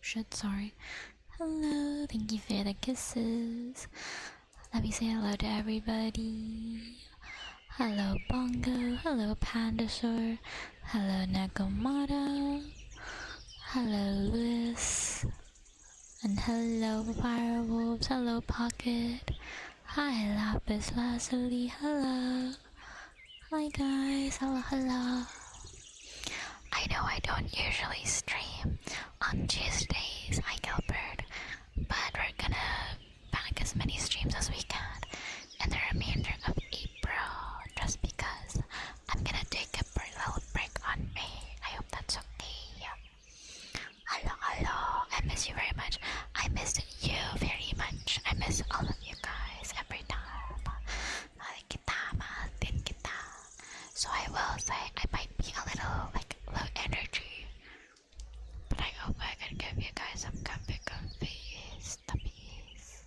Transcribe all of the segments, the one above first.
Shit, sorry. Hello, thank you for the kisses. Let me say hello to everybody. Hello Bongo, hello Pandasaur, hello Nagamata, hello Lewis, and hello Firewolves, hello Pocket, hi Lapis Lazuli, hello. Hi guys, hello. I know I don't usually stream on Tuesdays, hi Gilbert, but we're gonna pack as many streams as we can in the remainder of April, just because I'm gonna take a little break on May. I hope that's okay. Hello, I miss you very much. I miss you very much. I miss all of you guys every time. So I will say I might be a little low energy, but I hope I can give you guys some comfy stuffies.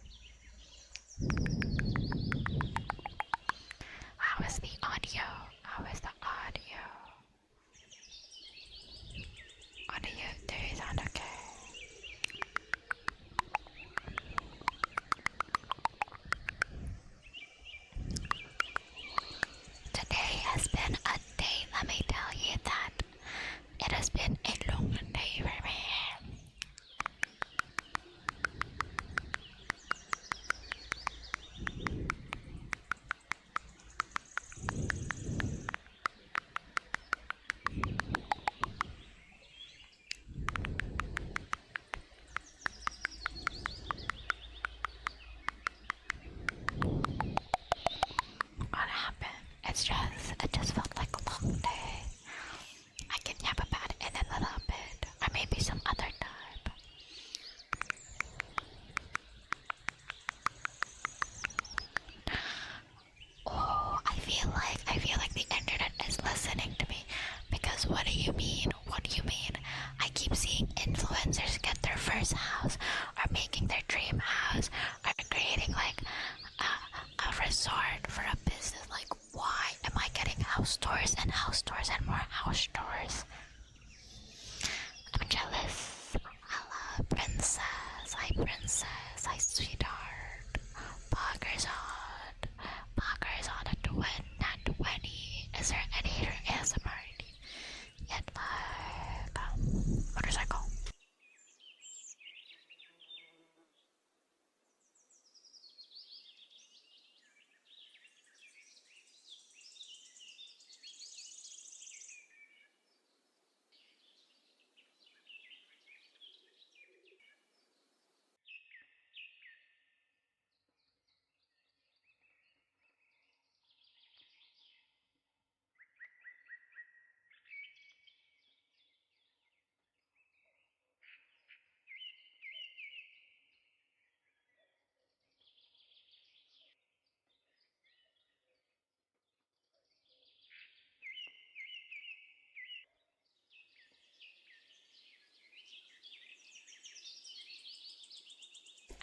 How is the audio? How is the audio? Audio, do you sound okay? Today has been a day, let me tell you that. It has been a long day for me. What happened? It just felt like a long day. I can yap about it in a little bit, or maybe some other time. Oh, I feel like the internet is listening to me, because what do you mean? What do you mean? I keep seeing influencers get their first house, or making their dream house, or creating a resort for a business. Like, why am I getting house tours and more house tours? I'm jealous. Hello, princess. Hi, princess. Hi, sweetheart. Poggers on a 20. Is there any ASMR yet? Motorcycle.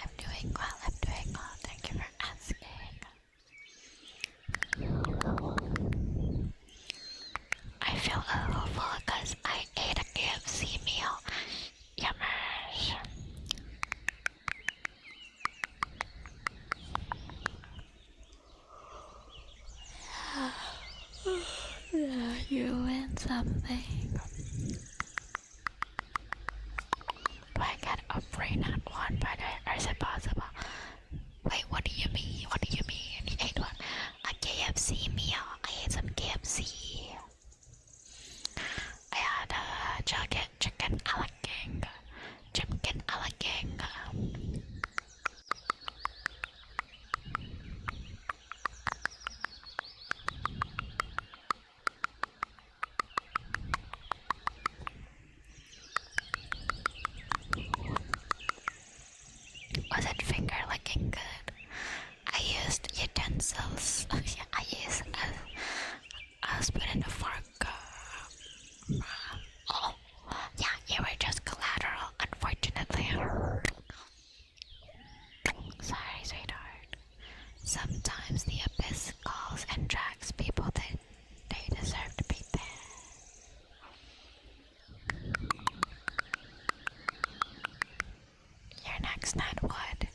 I'm doing well, thank you for asking. I feel a little full because I ate a KFC meal. Yummers. Yeah, you win something. Do I get a free nut one by the, or is it possible? Wait, what do you mean? What do you mean? You ate one? A KFC meal. I ate some KFC. I had a chicken a la king. Chicken a la king. next night would.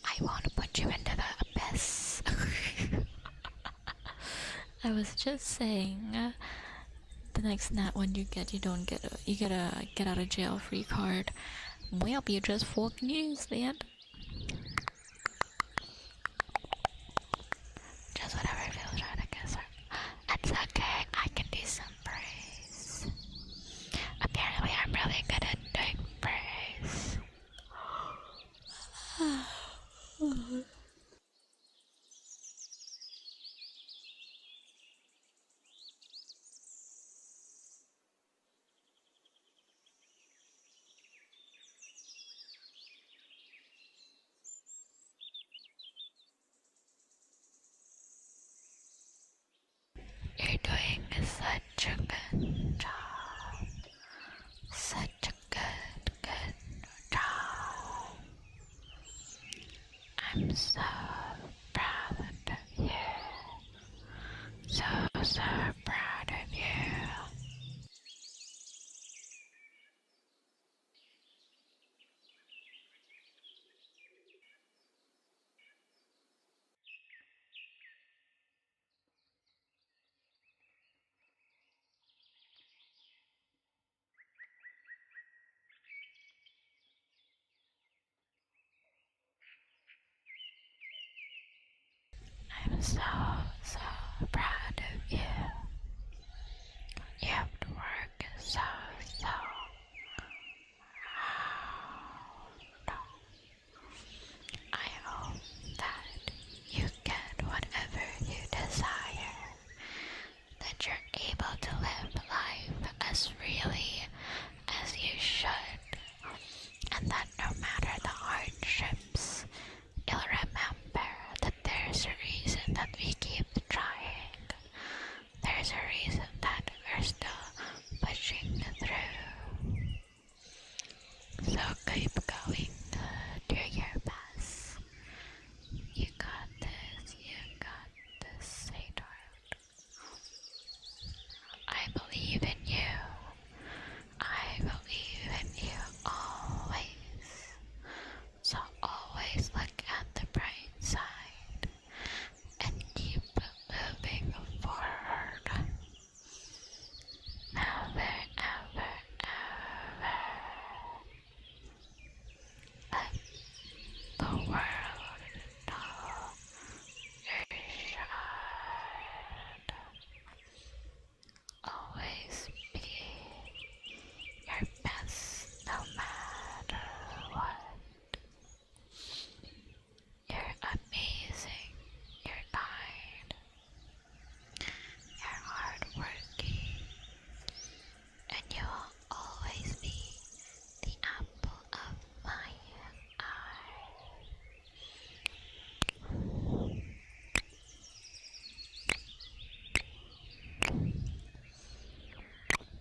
I won't put you into the abyss. I was just saying, the next nat one you get, you get a get out of jail free card. Well, you just fucking use that. Just whatever feels right, I guess. It's okay, I can do some praise. Apparently, I'm really good at doing praise. You're doing such a good job. Such a good job. I'm so proud of you. So proud of you. I'm so proud of you. You have to work so hard. I hope that you get whatever you desire, that you're able to live life as freely as you should, and that no matter the hardships, you'll remember that there's a reason that we keep trying. There's a reason that we're still pushing through. So keep going, do your best. You got this, sweetheart. I believe in you. I believe in you always. So always look at the bright side and keep moving forward. Never, ever, ever let the world know you're shy. Always be your best no matter what. You're amazing, you're kind, you're hardworking, and you'll always be the apple of my eye.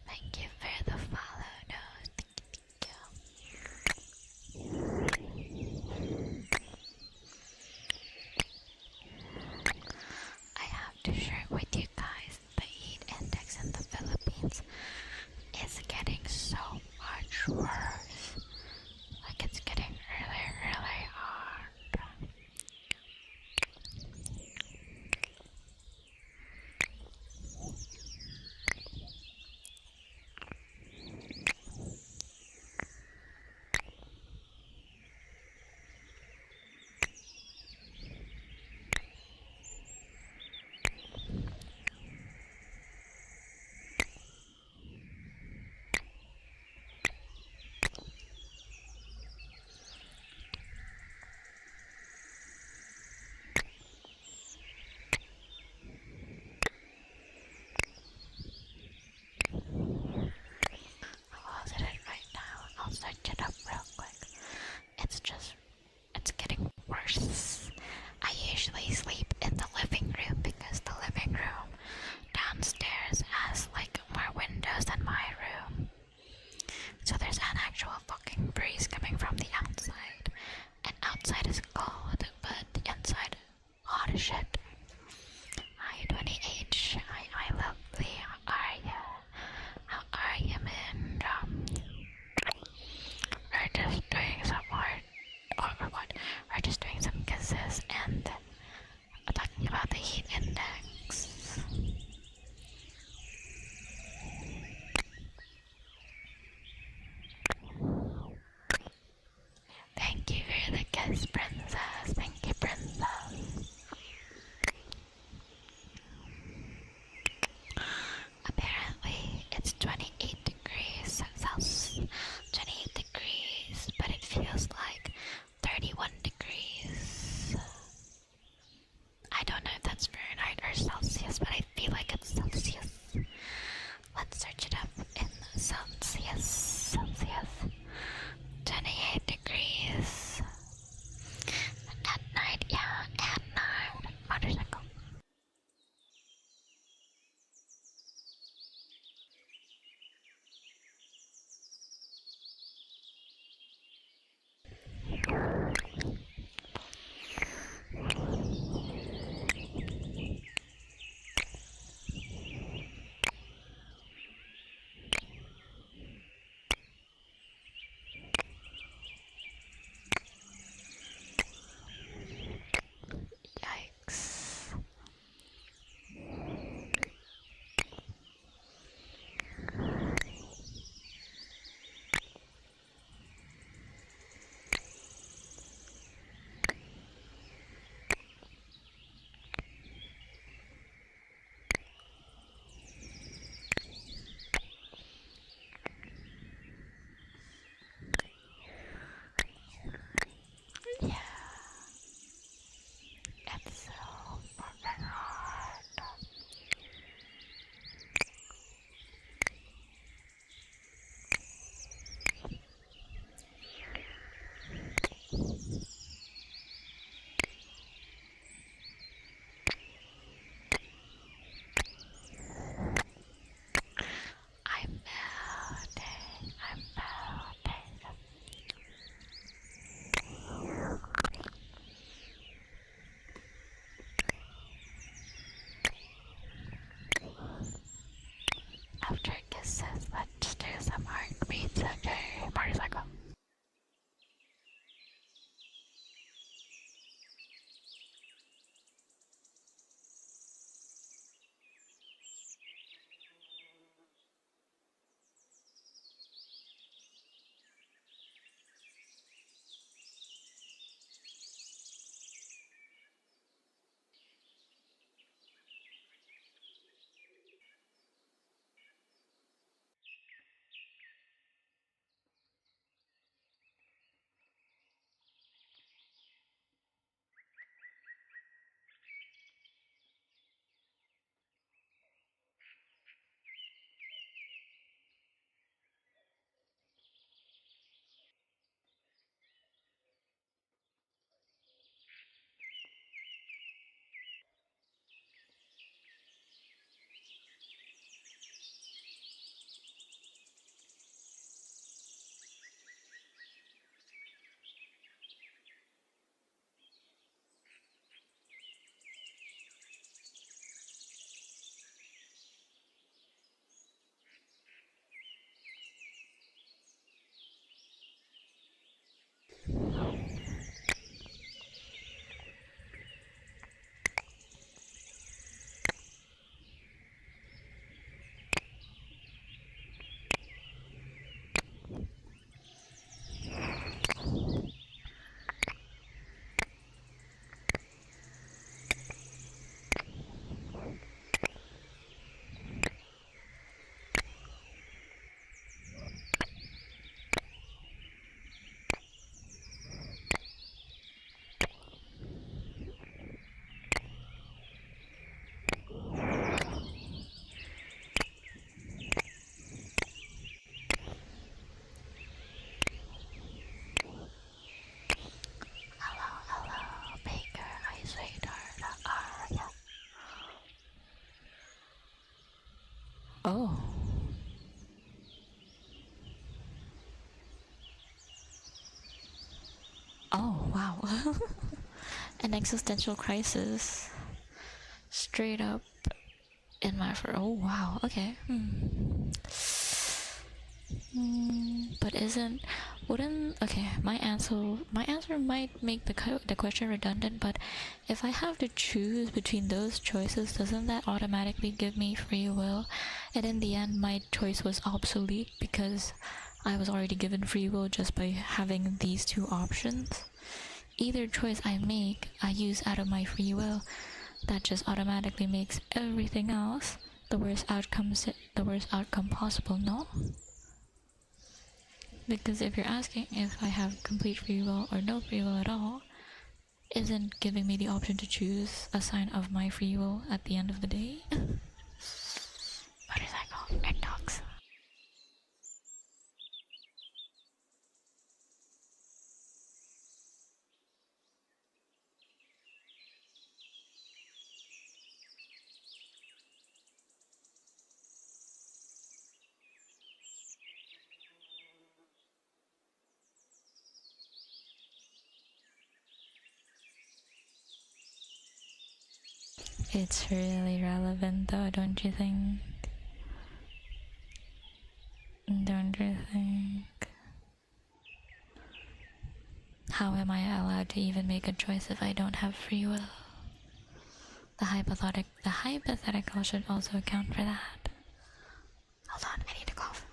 Thank you for the follow, no, I have to share with you guys the heat index in the Philippines is getting so much worse. Like it's getting really hard. I'll close it right now. I'll search it up real quick. It's getting worse. I usually sleep in the living room because the living room downstairs has like more windows than my room. So there's an actual fucking breeze coming from the outside. And outside is cold, but the inside hot as shit. Hi 20H, hi lovely, how are you? How are you, man? We're Oh. Oh, wow. An existential crisis. Straight up in my oh wow, okay. But isn't wouldn't okay, my answer might make the question redundant, but if I have to choose between those choices, doesn't that automatically give me free will? And in the end my choice was obsolete because I was already given free will just by having these two options. Either choice I make, I use out of my free will. That just automatically makes everything else the worst outcome possible, no? Because if you're asking if I have complete free will or no free will at all, isn't giving me the option to choose a sign of my free will at the end of the day? What is that called? Red dogs. It's really relevant though, don't you think? Don't you think? How am I allowed to even make a choice if I don't have free will? The hypothetical should also account for that. Hold on, I need to cough.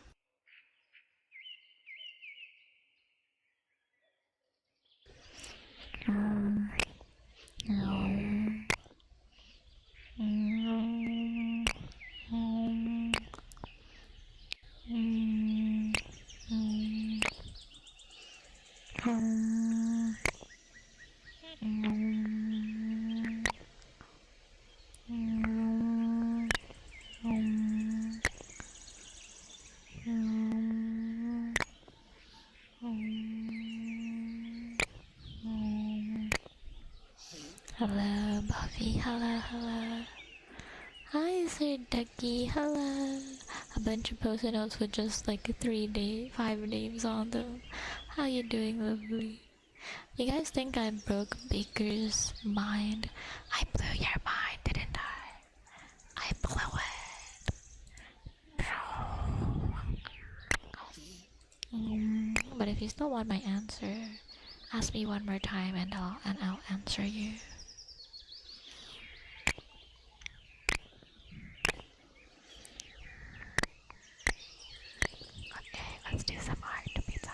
Hello, Buffy. Hello, hello. Hi, Sir Ducky. Hello. A bunch of post-it notes with just like 5 names on them. How you doing, lovely? You guys think I broke Baker's mind? I blew your mind, didn't I? I blew it. But if you still want my answer, ask me one more time and I'll answer you. Okay, let's do some heartbeats.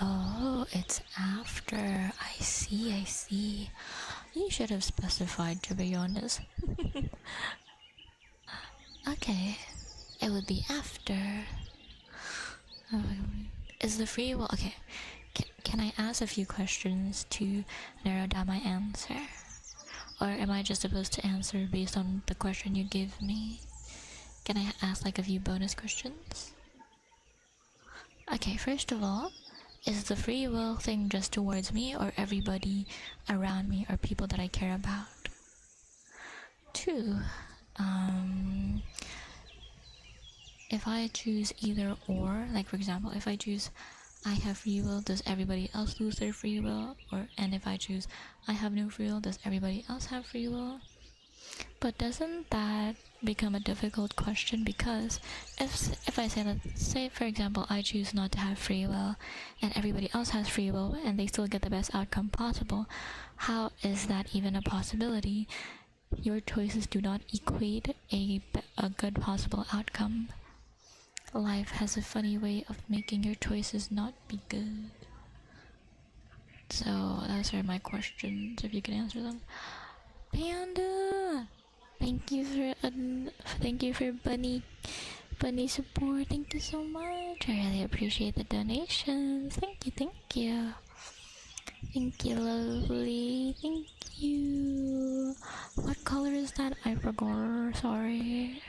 Oh, it's after. I see. You should have specified, to be honest. Okay, it would be after. Is the free will... Okay, can I ask a few questions to narrow down my answer? Or am I just supposed to answer based on the question you give me? Can I ask like a few bonus questions? Okay, first of all, is the free will thing just towards me or everybody around me or people that I care about? 2, if I choose either or, like for example, if I choose I have free will, does everybody else lose their free will? And if I choose I have no free will, does everybody else have free will? But doesn't that become a difficult question? Because if I say, let's say for example, I choose not to have free will and everybody else has free will and they still get the best outcome possible, how is that even a possibility? Your choices do not equate a good possible outcome. life has a funny way of making your choices not be good. So those are my questions. If you can answer them, Panda. Thank you for bunny support. Thank you so much. I really appreciate the donations. Thank you, thank you. Thank you, lovely. Thank you. What color is that? I forgot. Sorry.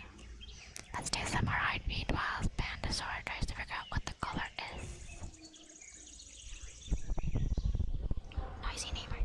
Let's do some more heartbeat while Pandasaur tries to figure out what the color is. Noisy neighbors.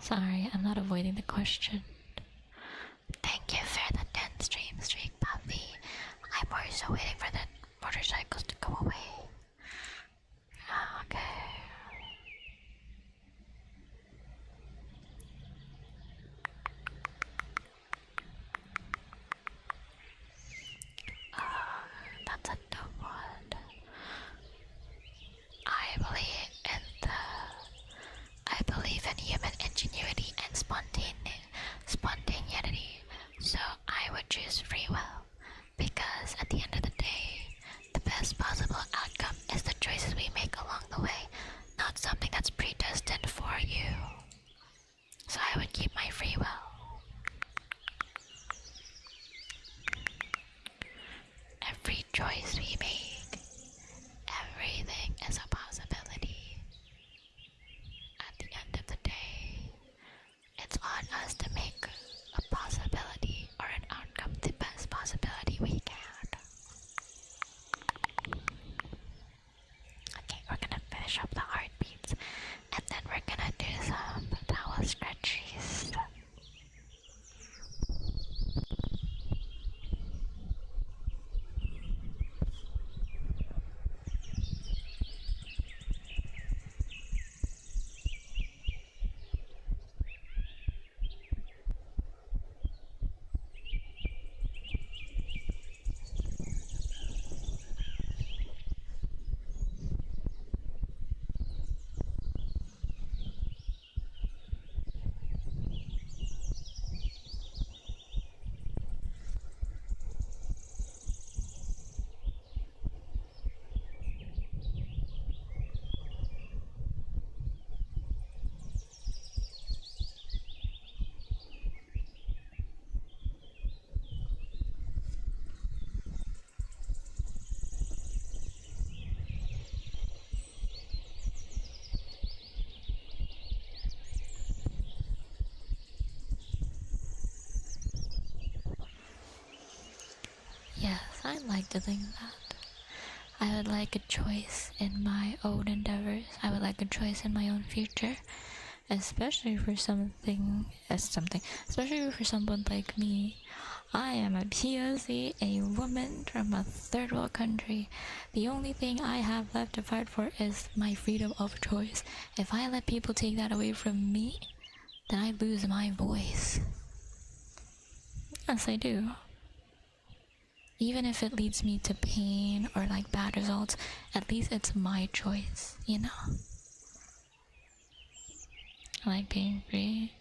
Sorry, I'm not avoiding the question. Thank you for the 10 streak, Puffy. I'm also waiting for the motorcycles to go away. Okay. That's a dope one. I believe in human ingenuity and spontaneity. So I would choose free will, because at the end of the day, would like to think that. I would like a choice in my own endeavors. I would like a choice in my own future. Especially for especially for someone like me. I am a POC, a woman from a third world country. The only thing I have left to fight for is my freedom of choice. If I let people take that away from me, then I lose my voice. Yes, I do. Even if it leads me to pain or like bad results, at least it's my choice, you know? I like being free,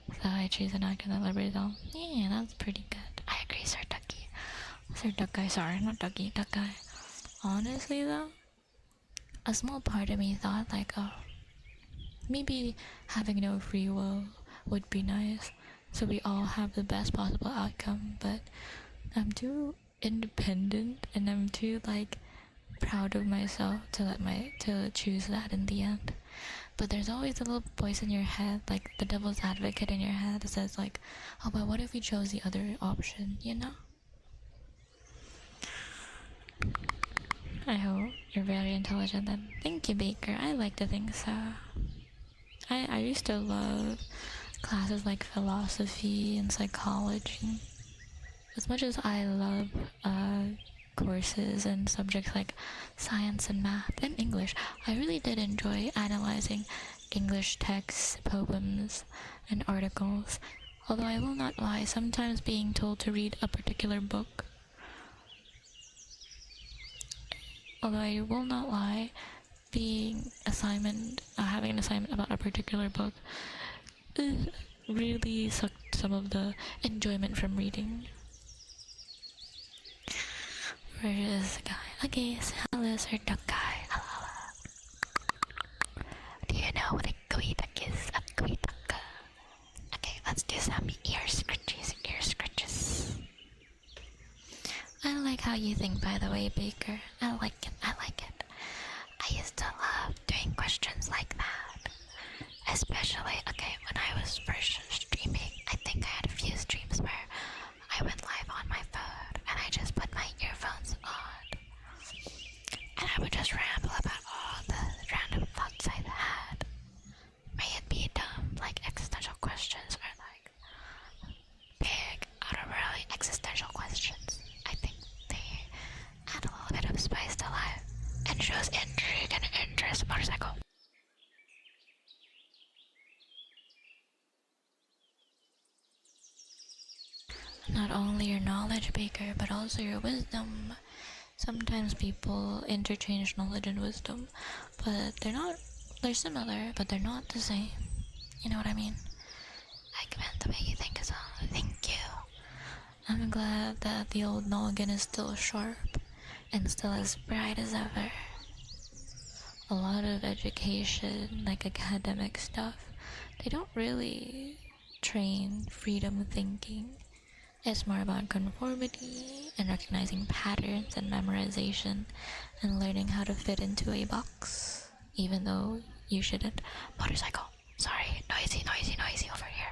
so I choose an act in the liberty zone. Yeah, that's pretty good. I agree, Sir Ducky. Sir Duck Guy, sorry, not Ducky, Duck Guy. Honestly though, a small part of me thought like, oh, maybe having no free will would be nice, so we all have the best possible outcome, but I'm too independent and I'm too like proud of myself to choose that in the end. But there's always a little voice in your head, like the devil's advocate in your head that says like, oh, but what if we chose the other option, you know? I hope you're very intelligent then. Thank you, Baker. I like to think so. I used to love classes like philosophy and psychology. As much as I love courses and subjects like science and math and English, I really did enjoy analyzing English texts, poems, and articles. Although I will not lie, sometimes being told to read a particular book. Although I will not lie, having an assignment about a particular book really sucked some of the enjoyment from reading. Where is the guy? Okay, so hello, Sir Duck Guy. Hello. Do you know what a kwitak is? A kwitak. Okay, let's do some ear scratches, I like how you think, by the way, Baker. I like it. I used to love doing questions like that. Especially, okay, when I was first streaming, I think I had a few streams where I went live on my phone and I just put my earphones on. And I would just ramble about all the random thoughts I had. May it be dumb, like existential questions, or like big, out of really existential questions. I think they add a little bit of spice to life and shows intrigue and interest. Motorcycle. Not only your knowledge, Baker, but also your wisdom. Sometimes people interchange knowledge and wisdom, but they're similar, but they're not the same. You know what I mean? I commend the way you think as well. Thank you. I'm glad that the old noggin is still sharp and still as bright as ever. A lot of education, like academic stuff, they don't really train freedom thinking. It's more about conformity and recognizing patterns and memorization and learning how to fit into a box, even though you shouldn't. Motorcycle. Sorry, noisy over here.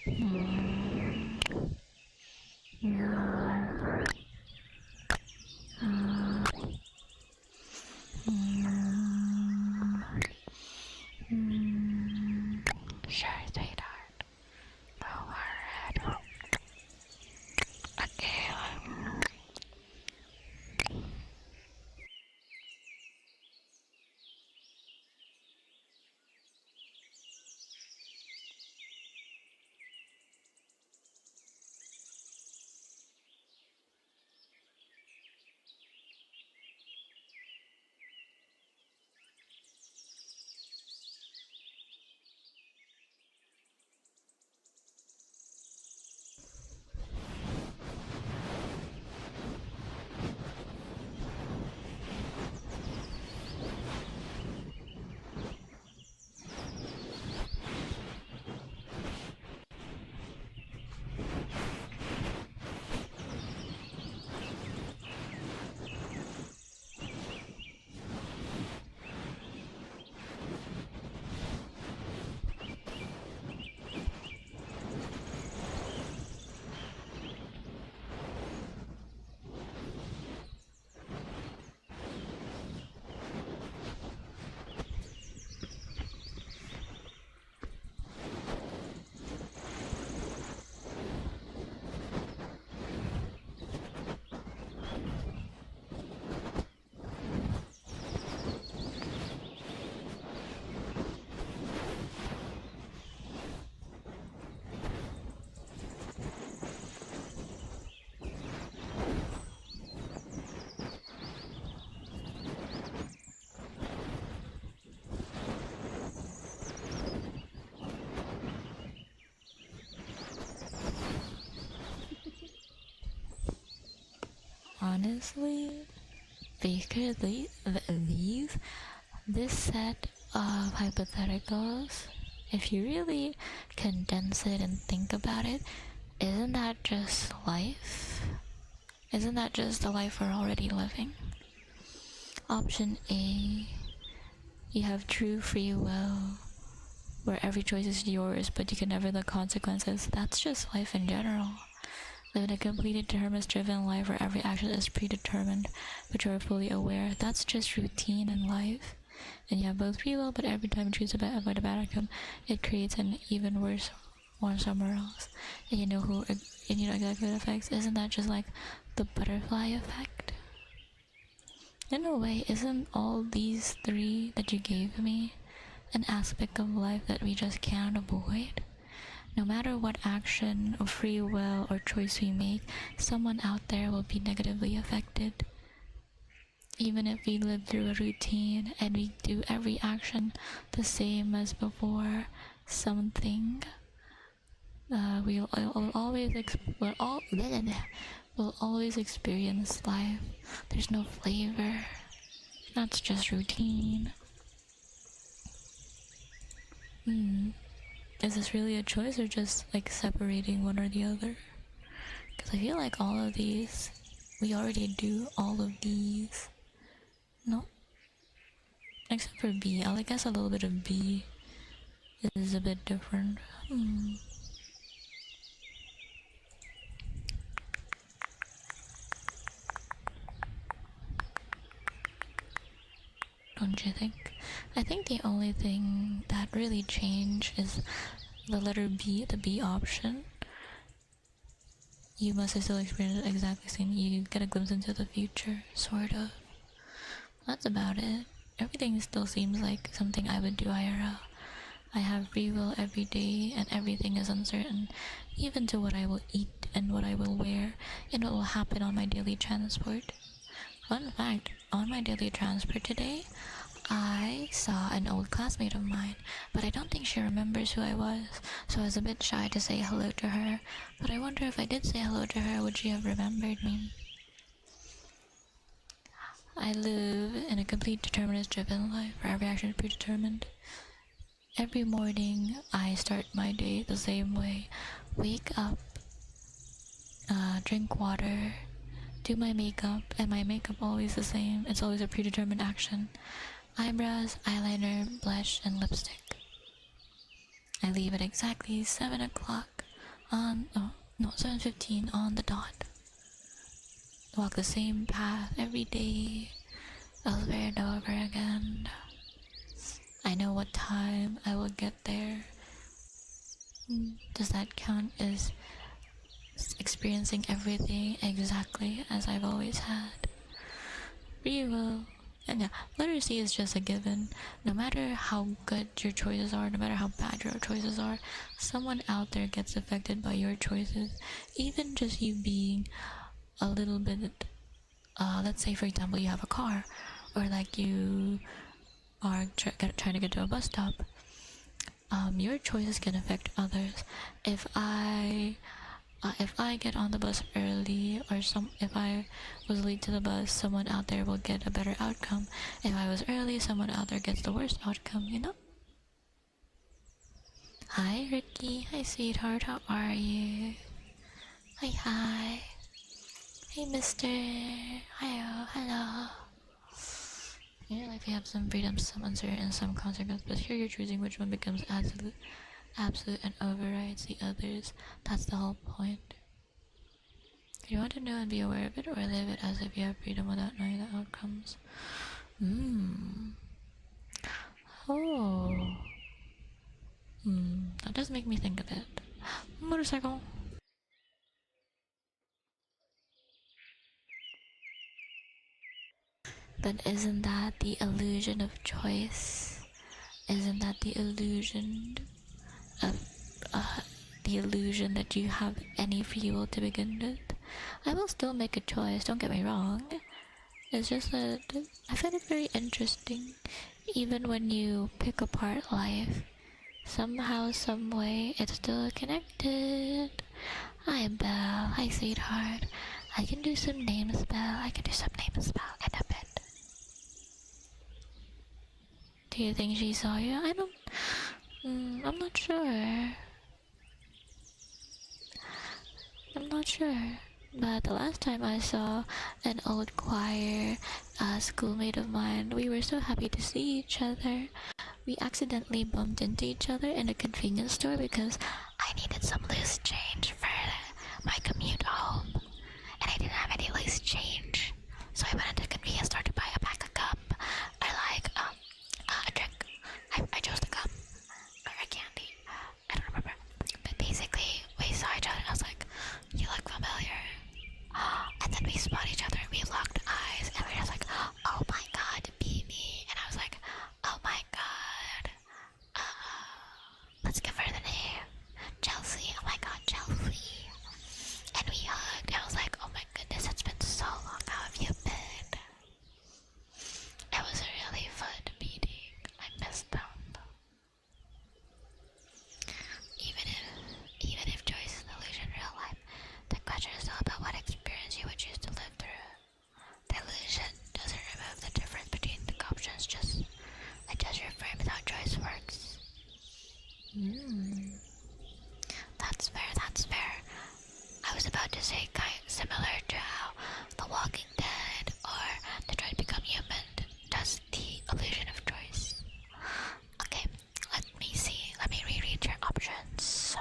Mm. Mm. Mm. Mm. Sure, sweetheart. Go ahead. Okay. Honestly, basically, this set of hypotheticals, if you really condense it and think about it, isn't that just life? Isn't that just the life we're already living? Option A, you have true free will, where every choice is yours, but you can never the consequences. That's just life in general. Live in a completely determinist-driven life where every action is predetermined, but you are fully aware. That's just routine in life. And you have both free will, but every time you choose to avoid a bad outcome, it creates an even worse one somewhere else. And you know exactly what affects. Isn't that just like the butterfly effect? In a way, isn't all these three that you gave me an aspect of life that we just can't avoid? No matter what action or free will or choice we make, someone out there will be negatively affected. Even if we live through a routine and we do every action the same as before, something we'll always experience life. There's no flavor. That's just routine. Is this really a choice or just like separating one or the other? Because I feel like all of these, we already do all of these. No, except for B. I guess a little bit of B is a bit different. Don't you think? I think the only thing that really changed is the letter B, the B option. You must have still experienced it exactly the same. You get a glimpse into the future, sort of. That's about it. Everything still seems like something I would do IRL. I have free will every day, and everything is uncertain, even to what I will eat and what I will wear, and what will happen on my daily transport. Fun fact, on my daily transport today, I saw an old classmate of mine, but I don't think she remembers who I was, so I was a bit shy to say hello to her, but I wonder if I did say hello to her, would she have remembered me? I live in a complete determinist-driven life where every action is predetermined. Every morning, I start my day the same way. Wake up, drink water, do my makeup, and my makeup always the same. It's always a predetermined action. Eyebrows, eyeliner, blush, and lipstick. I leave at exactly 7 o'clock. on, oh, no, 7:15 on the dot. Walk the same path every day, over and over again. I know what time I will get there. Does that count as experiencing everything exactly as I've always had? Free will. And yeah, literacy is just a given. No matter how good your choices are, no matter how bad your choices are, someone out there gets affected by your choices. Even just you being a little bit, let's say for example you have a car, or like you are trying to get to a bus stop. Your choices can affect others. If I get on the bus early, or if I was late to the bus, someone out there will get a better outcome. If I was early, someone out there gets the worst outcome, you know? Hi Ricky, hi sweetheart, how are you? Hi. Hey mister, hello. Yeah, like we have some freedom, some uncertain, and some consequence, but here you're choosing which one becomes absolute and overrides the others. That's the whole point. You want to know and be aware of it, or live it as if you have freedom without knowing the outcomes? Oh. That does make me think a bit. Motorcycle. But isn't that the illusion of choice? Isn't that the illusion of the illusion that you have any free will to begin with? I will still make a choice, don't get me wrong. It's just that I find it very interesting. Even when you pick apart life, somehow, some way, it's still connected. Hi, Belle. Hi, sweetheart. I can do some name spell in a bit. Do you think she saw you? I don't. I'm not sure. But the last time I saw an old choir schoolmate of mine, we were so happy to see each other. We accidentally bumped into each other in a convenience store because I needed some loose change for my commute home, and I didn't have any loose change. So I went into the convenience store to buy a pack of gum, or like a drink. I chose the gum or a candy. I don't remember. But basically, we saw each other and I was like, "You look familiar." And then we spot each other and we locked eyes and we were just like, "Oh my god, be me." And I was like, "Oh my god. Let's give her the name. Chelsea. Oh my god, Chelsea." And we hugged. I was like, "Oh my goodness, it's been so long. How have you been?" It was a really fun meeting. I missed them. Even if choice is an illusion in real life, the question is still about what experience you would choose to live through. The illusion doesn't remove the difference between the options, just adjust your frame with how choice works. That's fair. I was about to say similar to how The Walking Dead or Detroit Become Human does the illusion of choice. Okay, let me see. Let me reread your options.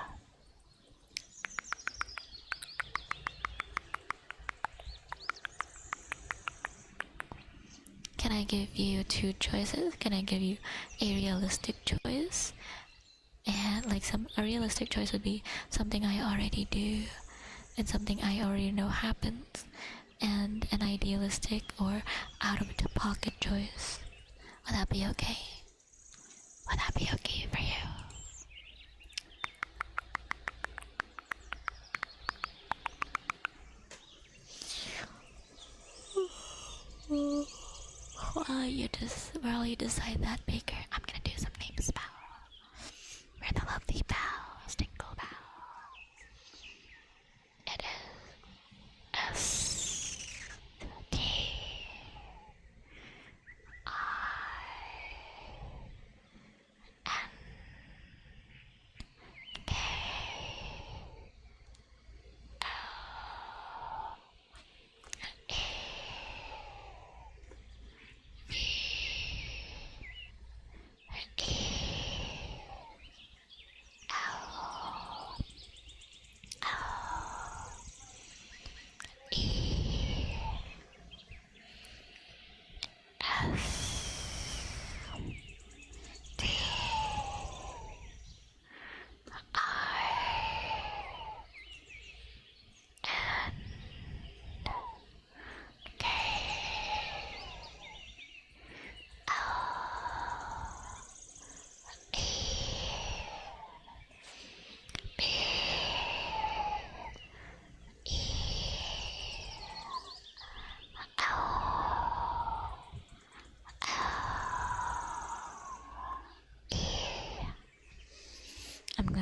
Can I give you two choices? Can I give you a realistic choice? And like a realistic choice would be something I already do and something I already know happens, and an idealistic or out of the pocket choice. Would that be okay? Would that be okay for you? While you decide that, Baker, I'm gonna do some name spell. We're the lovely bells, tingle bells. It is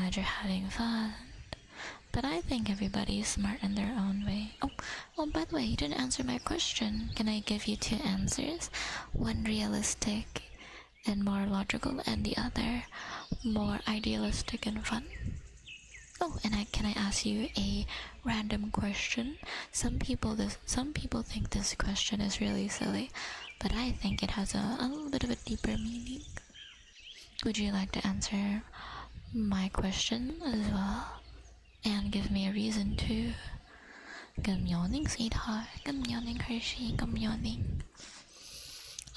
glad you're having fun. But I think everybody is smart in their own way. Oh, well, by the way, you didn't answer my question. Can I give you two answers? One realistic and more logical, and the other more idealistic and fun. Oh, and can I ask you a random question? Some people think this question is really silly, but I think it has a little bit of a deeper meaning. Would you like to answer my question as well? And give me a reason to. Good morning, sweetheart. Good morning, Hershey. Good morning.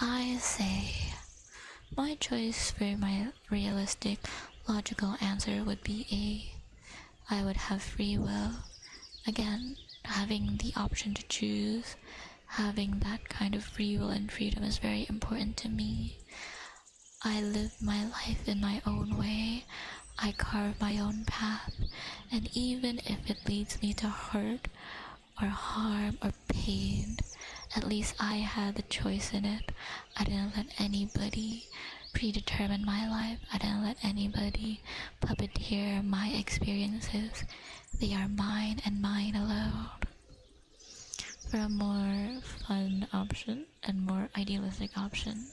I say my choice for my realistic, logical answer would be I would have free will. Again, having the option to choose, having that kind of free will and freedom is very important to me. I live my life in my own way. I carve my own path, and even if it leads me to hurt or harm or pain, at least I had the choice in it. I didn't let anybody predetermine my life. I didn't let anybody puppeteer my experiences. They are mine and mine alone. For a more fun option and more idealistic option,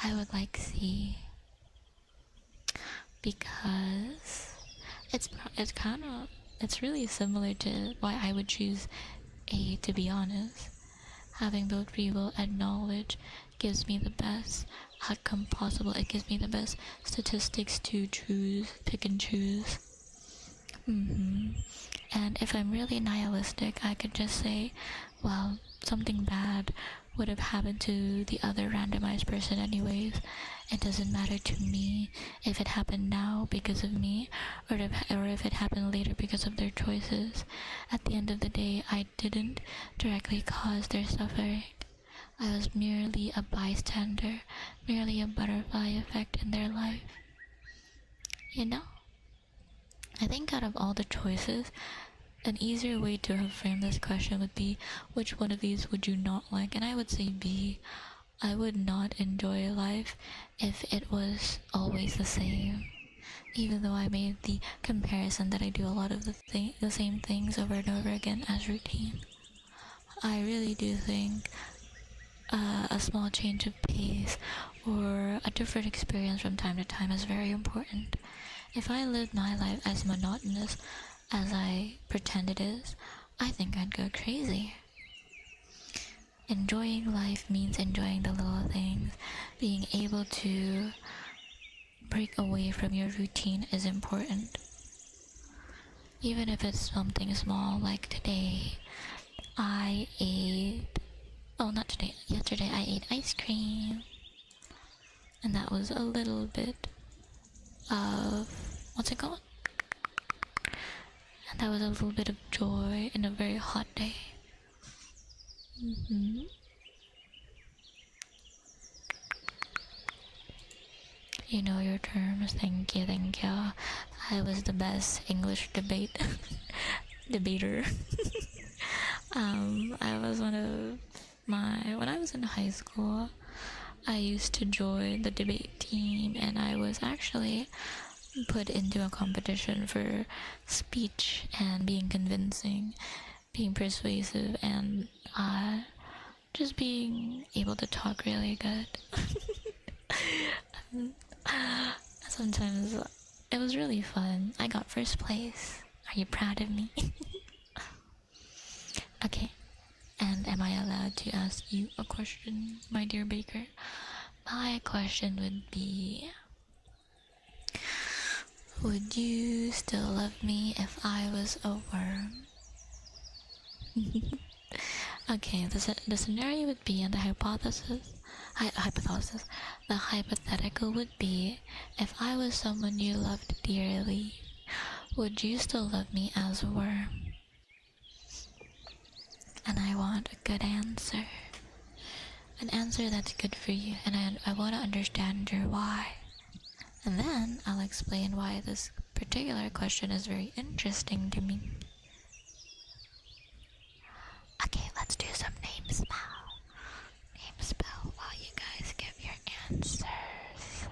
I would like C, because it's really similar to why I would choose A, to be honest. Having both free will and knowledge gives me the best outcome possible. It gives me the best statistics to pick and choose. And if I'm really nihilistic, I could just say, well, something bad would have happened to the other randomized person anyways. It doesn't matter to me if it happened now because of me, or if it happened later because of their choices. At the end of the day, I didn't directly cause their suffering. I was merely a bystander, merely a butterfly effect in their life. You know? I think out of all the choices, an easier way to have framed this question would be, which one of these would you not like? And I would say B. I would not enjoy life if it was always the same. Even though I made the comparison that I do a lot of the same things over and over again as routine. I really do think a small change of pace or a different experience from time to time is very important. If I lived my life as monotonous as I pretend it is, I think I'd go crazy. Enjoying life means enjoying the little things. Being able to break away from your routine is important. Even if it's something small, like today, yesterday I ate ice cream. And that was a little bit of, what's it called? And that was a little bit of joy in a very hot day. You know your terms, thank you. I was the best English debater. I was when I was in high school, I used to join the debate team, and I was actually put into a competition for speech and being convincing, being persuasive, and just being able to talk really good. Sometimes it was really fun. I got first place. Are you proud of me? Okay, and am I allowed to ask you a question, my dear Baker? My question would be, would you still love me if I was a worm? Okay, the scenario would be, and the hypothetical would be, if I was someone you loved dearly, would you still love me as a worm? And I want a good answer. An answer that's good for you, and I want to understand your why. And then I'll explain why this particular question is very interesting to me. Okay, let's do some name spell. Name spell while you guys give your answers.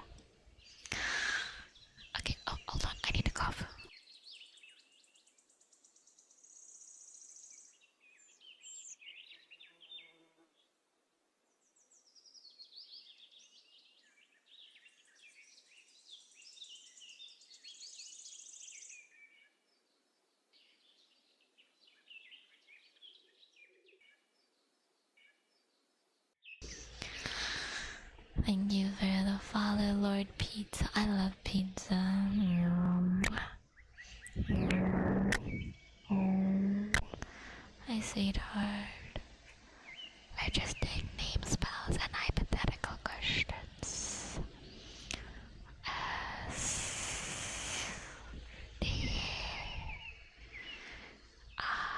Okay, oh, hold on, I need to cough. Thank you for the follow, Lord Pizza. I love pizza. Hi, sweetheart. We're just taking name spells and hypothetical questions. S D I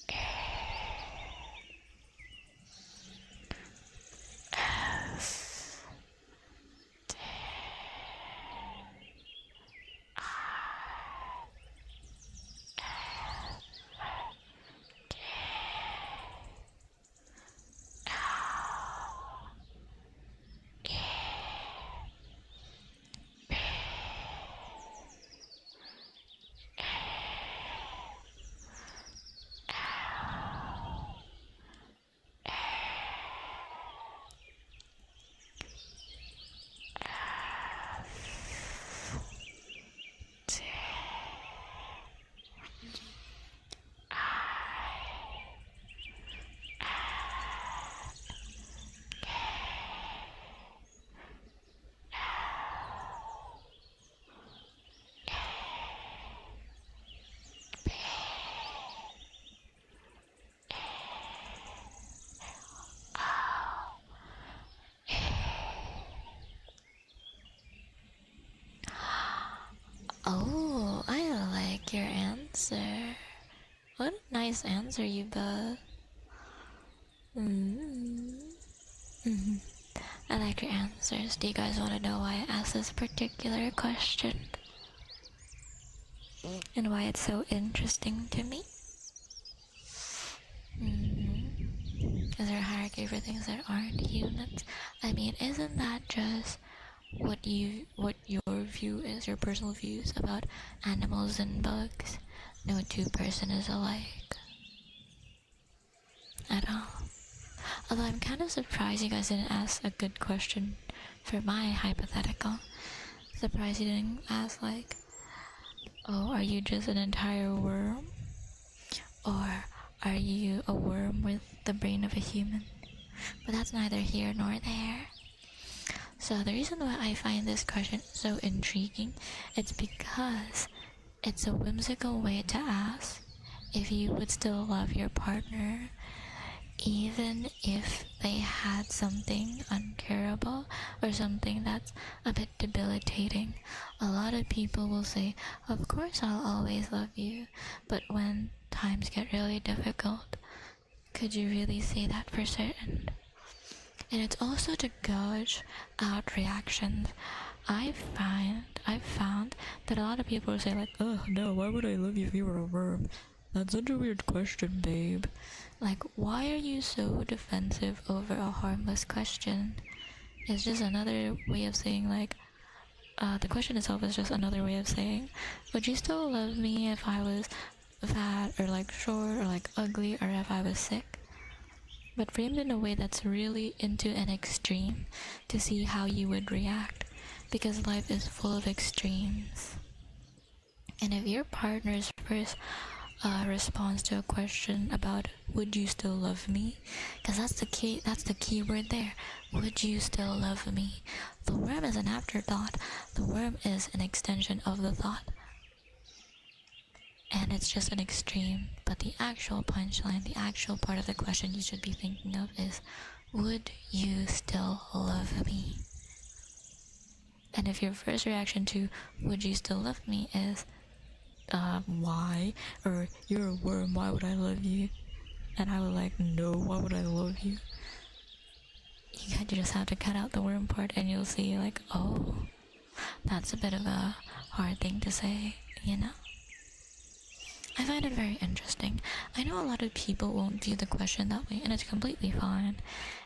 K S T Oh, I like your answer. What a nice answer you got. I like your answers. Do you guys want to know why I asked this particular question? And why it's so interesting to me? Is there a hierarchy for things that aren't humans? I mean, isn't that just what your view is, your personal views about animals and bugs? No two-person is alike at all. Although I'm kind of surprised you guys didn't ask a good question for my hypothetical. Surprised you didn't ask like, oh, are you just an entire worm? Or are you a worm with the brain of a human? But that's neither here nor there. So the reason why I find this question so intriguing, it's because it's a whimsical way to ask if you would still love your partner even if they had something uncurable or something that's a bit debilitating. A lot of people will say, of course I'll always love you, but when times get really difficult, could you really say that for certain? And it's also to gauge out reactions. I've found that a lot of people say like, oh no, why would I love you if you were a worm? That's such a weird question, babe. Like, why are you so defensive over a harmless question? It's just another way of saying like, the question itself is just another way of saying, would you still love me if I was fat or like short or like ugly or if I was sick? But framed in a way that's really into an extreme to see how you would react, because life is full of extremes. And if your partner's first response to a question about would you still love me, because that's the key word there, would you still love me? The worm is an afterthought. The worm is an extension of the thought, and it's just an extreme. But the actual punchline, the actual part of the question you should be thinking of is, would you still love me? And if your first reaction to would you still love me is why, or you're a worm, why would I love you? And I was like, no, why would I love you? You just have to cut out the worm part and you'll see like, oh, that's a bit of a hard thing to say, you know? I find it very interesting. I know a lot of people won't view the question that way, and it's completely fine.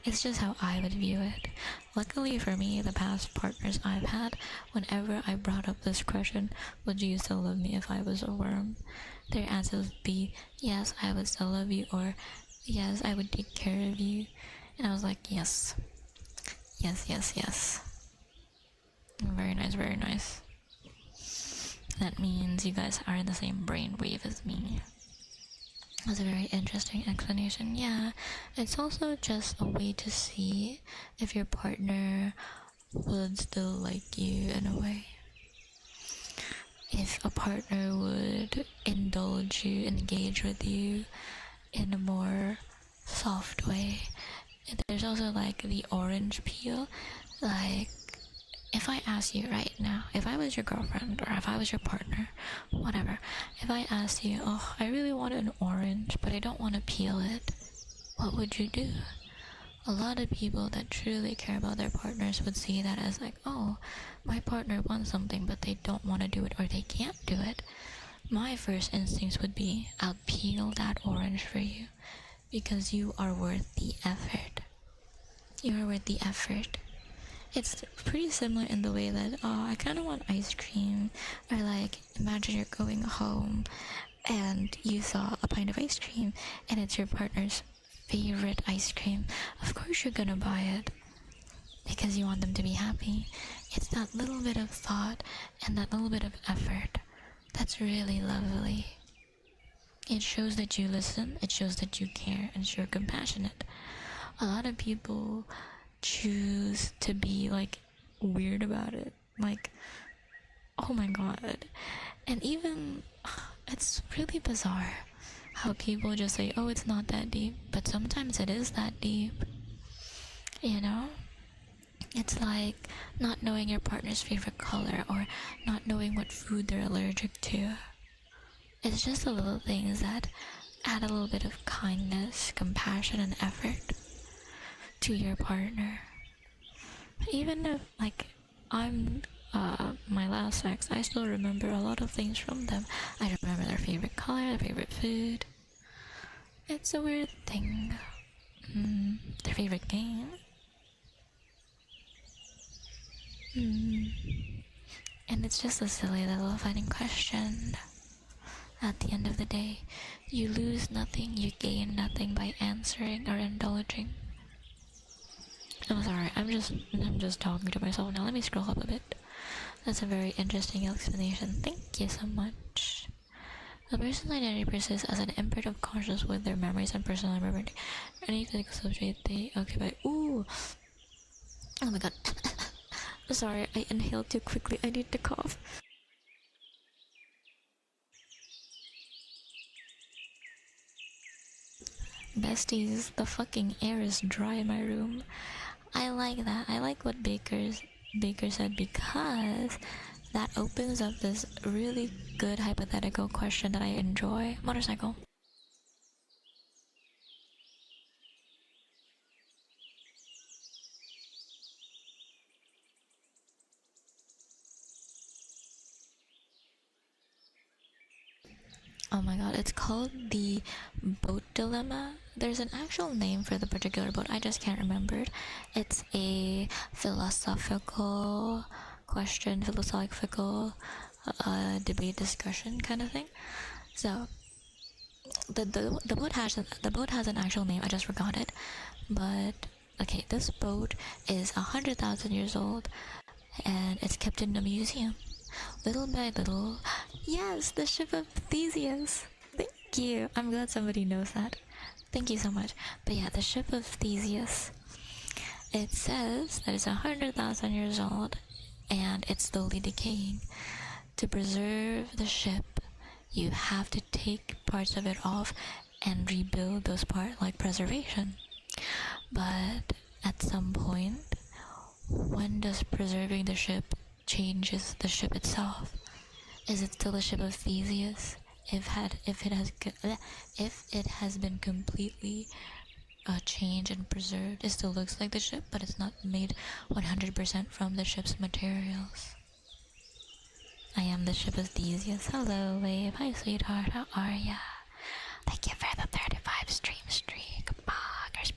It's just how I would view it. Luckily for me, the past partners I've had, whenever I brought up this question, would you still love me if I was a worm? Their answers would be, yes, I would still love you, or yes, I would take care of you. And I was like, yes. Yes, yes, yes. Very nice, very nice. That means you guys are in the same brainwave as me. That's a very interesting explanation. Yeah, it's also just a way to see if your partner would still like you in a way. If a partner would indulge you, engage with you in a more soft way. There's also like the orange peel. Like, if I ask you right now, if I was your girlfriend or if I was your partner, whatever, if I asked you, oh, I really want an orange, but I don't want to peel it, what would you do? A lot of people that truly care about their partners would see that as like, oh, my partner wants something, but they don't want to do it or they can't do it. My first instincts would be, I'll peel that orange for you because you are worth the effort. You are worth the effort. It's pretty similar in the way that, oh, I kind of want ice cream. Or like, imagine you're going home and you saw a pint of ice cream and it's your partner's favorite ice cream. Of course you're gonna buy it because you want them to be happy. It's that little bit of thought and that little bit of effort that's really lovely. It shows that you listen, it shows that you care, and you're compassionate. A lot of people choose to be like weird about it, like, oh my god. And even it's really bizarre how people just say, oh, it's not that deep, but sometimes it is that deep, you know. It's like not knowing your partner's favorite color or not knowing what food they're allergic to. It's just the little things that add a little bit of kindness, compassion, and effort to your partner. Even if, like, I'm my last ex, I still remember a lot of things from them. I remember their favorite color, their favorite food. It's a weird thing. Their favorite game. And it's just a silly little funny question. At the end of the day, you lose nothing, you gain nothing by answering or indulging. I'm sorry, I'm just talking to myself now. Let me scroll up a bit. That's a very interesting explanation. Thank you so much. The personal identity persists as an imprint of consciousness with their memories and personal memory. Any physical substrate they occupy. Ooh! Oh my god. Sorry, I inhaled too quickly. I need to cough. Besties, the fucking air is dry in my room. I like that. I like what Baker said because that opens up this really good hypothetical question that I enjoy. Motorcycle. Oh my god, it's called the boat dilemma. There's an actual name for the particular boat, I just can't remember it. It's a philosophical question, philosophical debate discussion kind of thing. So the boat has an actual name, I just forgot it. But okay, this boat is 100,000 years old and it's kept in a museum. Little by little, yes, the ship of Theseus. Thank you. I'm glad somebody knows that. Thank you so much. But yeah, the ship of Theseus. It says that it's 100,000 years old and it's slowly decaying. To preserve the ship, you have to take parts of it off and rebuild those parts, like preservation. But at some point, when does preserving the ship changes the ship itself? Is it still the ship of Theseus? If it has been completely changed and preserved, it still looks like the ship, but it's not made 100% from the ship's materials. I am the ship of Theseus. Hello, Wave. Hi, sweetheart. How are ya? Thank you for the 35 stream streak. Poggers.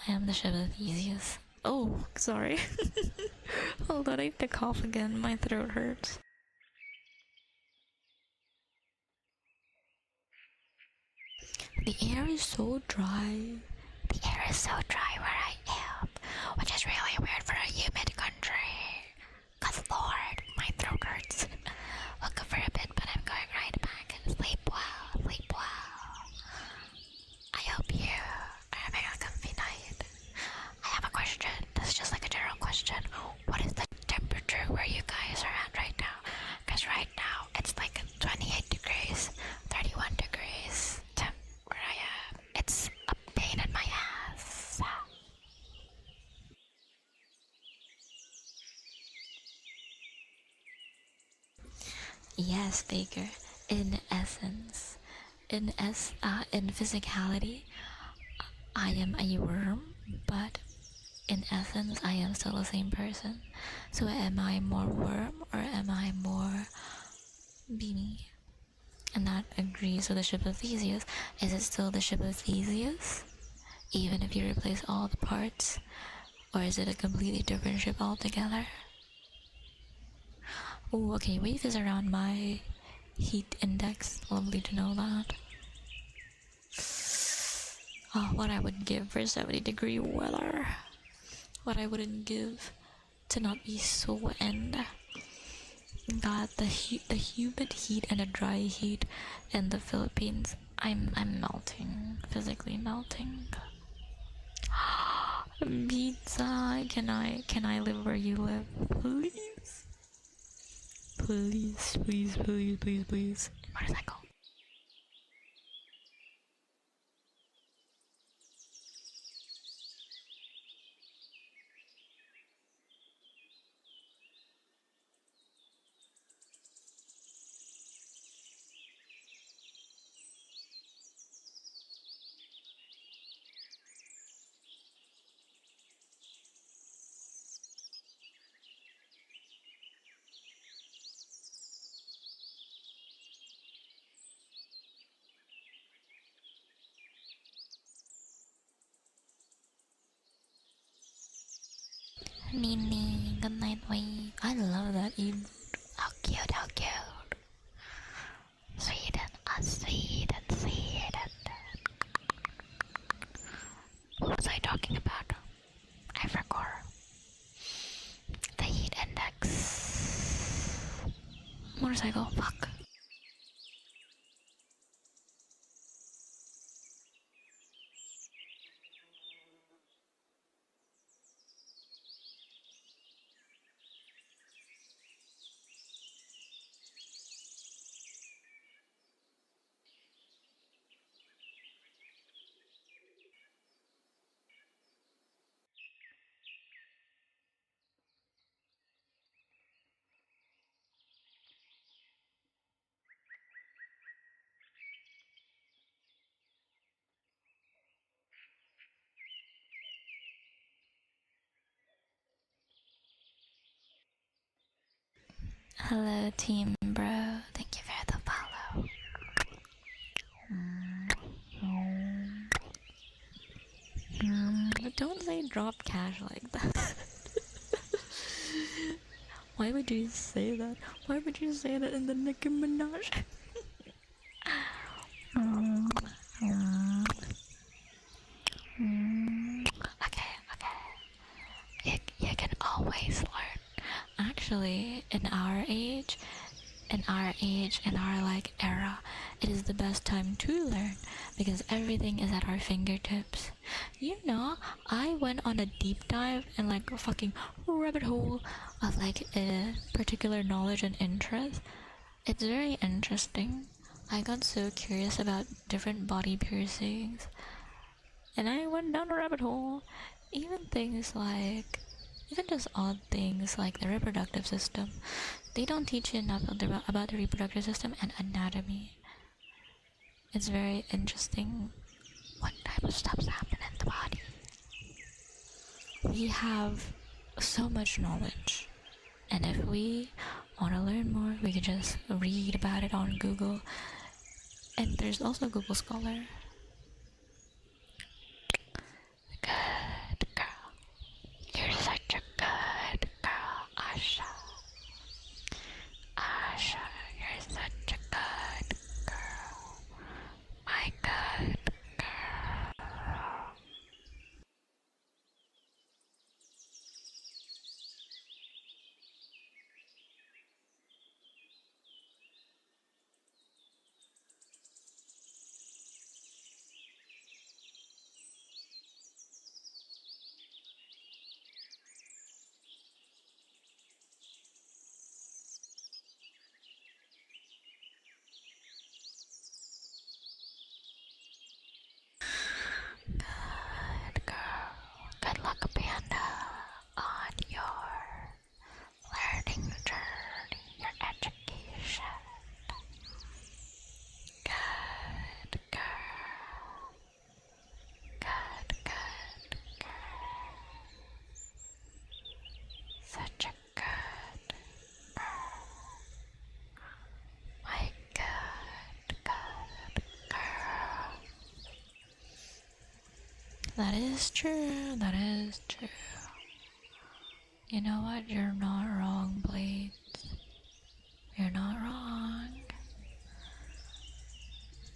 I am the ship of Theseus. Oh, sorry. Hold on, I have to cough again. My throat hurts. The air is so dry. The air is so dry where I am, which is really weird for a humid country. 'Cause Lord, my throat hurts. I'll go for a bit, but I'm going right back. Sleep well, sleep well. I hope you are having a comfy night. I have a question. This is just like a general question. What is the temperature where you guys are at right now? Because right now it's like 28 degrees, 31 degrees. Where I am, it's a pain in my ass. Yes, Baker. In essence, in physicality, I am a worm, but in essence, I am still the same person. So am I more worm or am I more beanie? And that agrees with the ship of Theseus. Is it still the ship of Theseus, even if you replace all the parts? Or is it a completely different ship altogether? Oh, okay, wave is around my heat index. Lovely to know that. Oh, what I would give for 70-degree weather. What I wouldn't give to not be so end. God, the humid heat and the dry heat in the Philippines. I'm melting, physically melting. Pizza, can I live where you live, please? Please, please, please, please, please. Motorcycle. Nini, good night, wave. I love that emote. How cute, how cute. Sweden, Sweden, Sweden. What was I talking about? I forgot. The heat index. Motorcycle, fuck. Hello, team bro. Thank you for the follow. Don't say drop cash like that. Why would you say that? Why would you say that in the Nicki Minaj? Okay, okay. You can always learn. Actually, in our age, in our like era, it is the best time to learn because everything is at our fingertips. You know, I went on a deep dive and like a fucking rabbit hole of like a particular knowledge and interest. It's very interesting. I got so curious about different body piercings and I went down a rabbit hole. Even just odd things like the reproductive system. They don't teach you enough about the reproductive system and anatomy. It's very interesting what type of stuff's happening in the body. We have so much knowledge. And if we want to learn more, we can just read about it on Google. And there's also Google Scholar. Good girl. You're such a good girl, Asha. Asha, you're such a good girl. My good girl. Good girl. Good luck, Panda, on your learning journey, your education. Good girl. Good girl. Such a good girl. My good girl. That is true. That is true. You know what? You're not wrong, Blades. You're not wrong.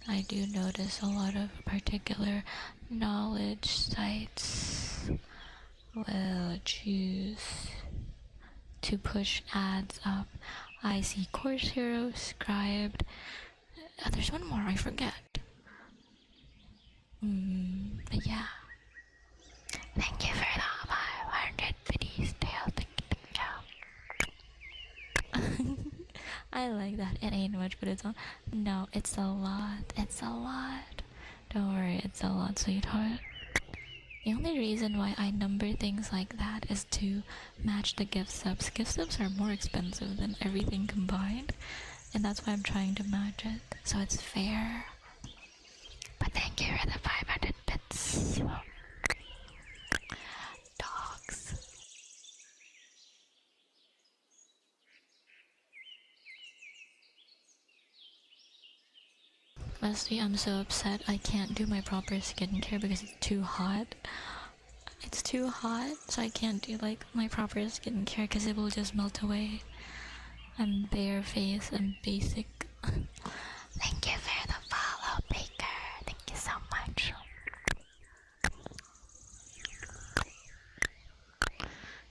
I do notice a lot of particular knowledge sites will choose to push ads up. I see Course Hero, Scribed. There's one more, I forget. But yeah. Thank you for the 500 biddies, Dale. Thank you. I like that. It ain't much, but it's on. No, it's a lot. It's a lot. Don't worry, it's a lot, sweetheart. The only reason why I number things like that is to match the gift subs. Gift subs are more expensive than everything combined, and that's why I'm trying to match it, so it's fair. But thank you for the 500 bits. Dogs. Honestly, I'm so upset I can't do my proper skincare because it's too hot. It's too hot, so I can't do like my proper skincare because it will just melt away. I'm bare face and basic. Thank you for the follow, Baker. Thank you so much.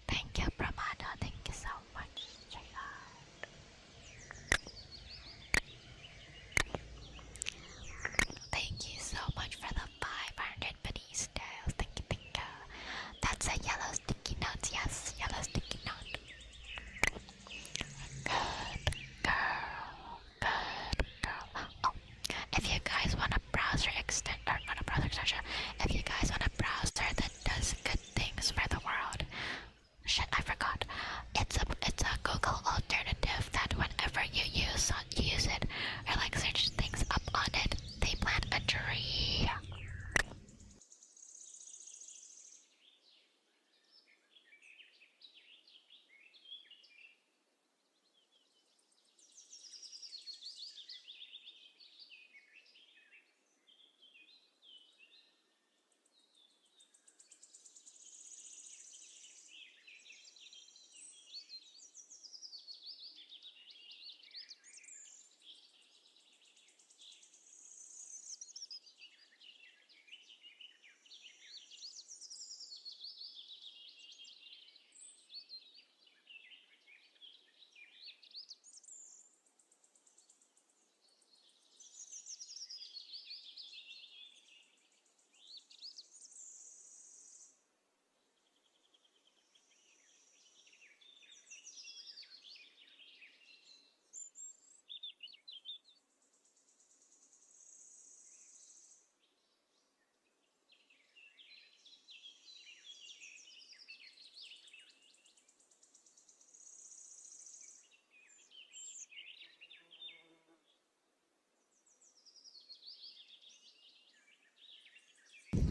Thank you, Pramada. Thank you so much. Thank you so much for the 500 pennies. Thank you, thank you. That's a yellow sticky note. Yes, yellow sticky note. Good girl. Good girl. Oh, if you guys want a browser extension, or not a browser extension, if you guys want a browser that does good things for the world, shit, I forgot. It's a Google alternative that whenever you use it or like search things up on it, they plant a tree.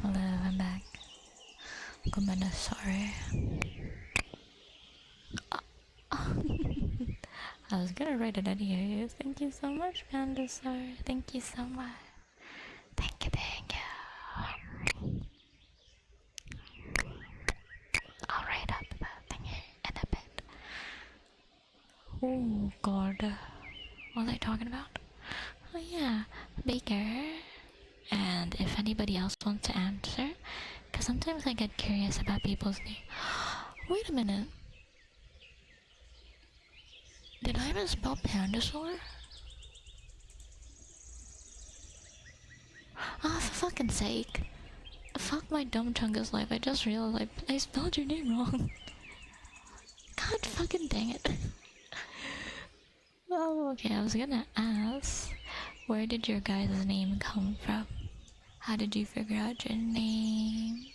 Hello, I'm back. I'm sorry. I was gonna write it anyways. Thank you so much, Panda Star. Thank you so much. Thank you, thank you. I'll write up the thing in a bit. Oh god. What was I talking about? Oh yeah, Baker. And if anybody else wants to answer, because sometimes I get curious about people's name. Wait a minute. Did I misspell Pandasaur? Ah, for fucking sake. Fuck my dumb chungus life, I just realized I spelled your name wrong. God fucking dang it. Oh, okay, I was gonna ask, where did your guys' name come from? How did you figure out your name?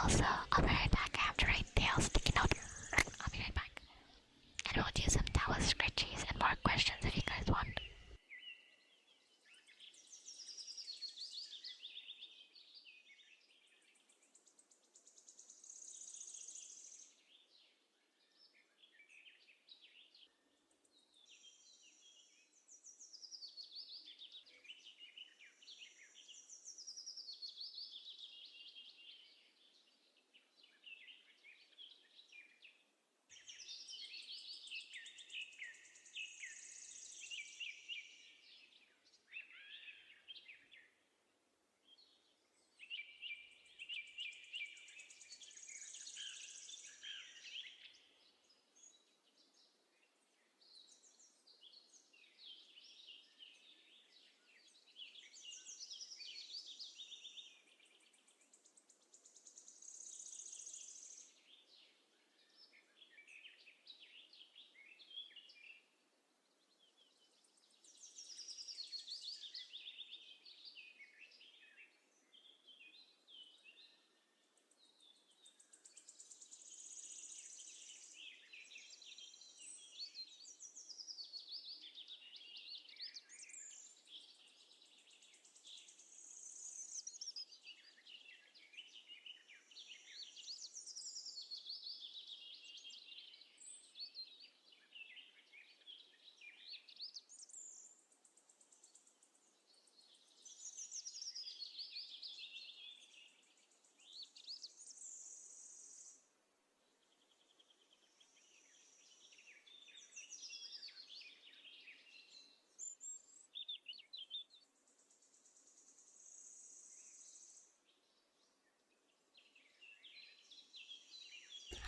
Also, I'll be right back. I have to write Dale's sticky note. I'll be right back. And we'll do some Dallas scritchies and more questions if you guys want.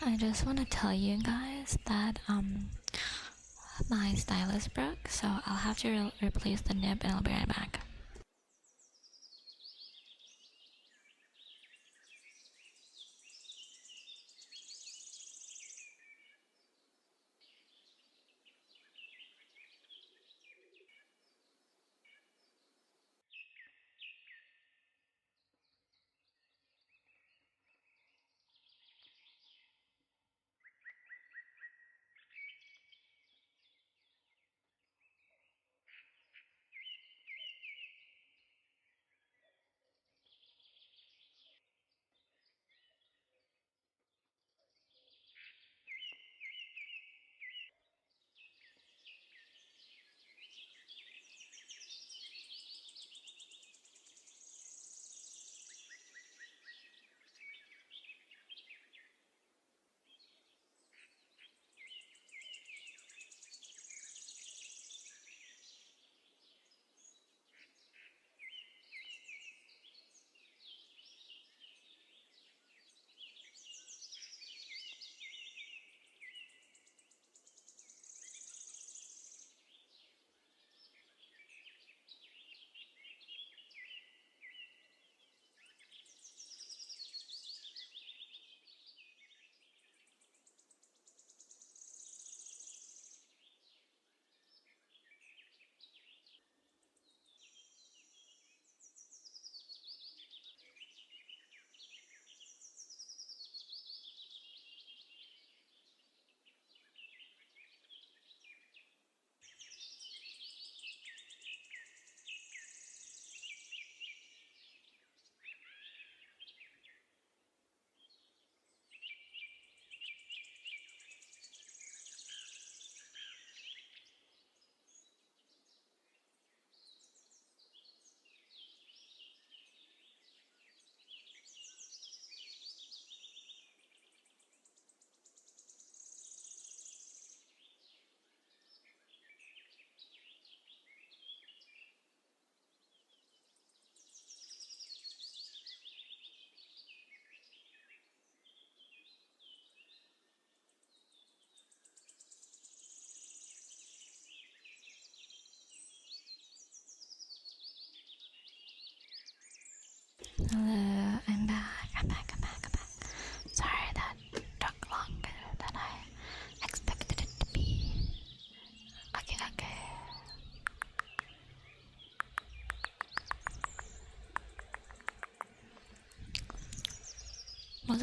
I just want to tell you guys that my stylus broke, so I'll have to replace the nib and I'll be right back.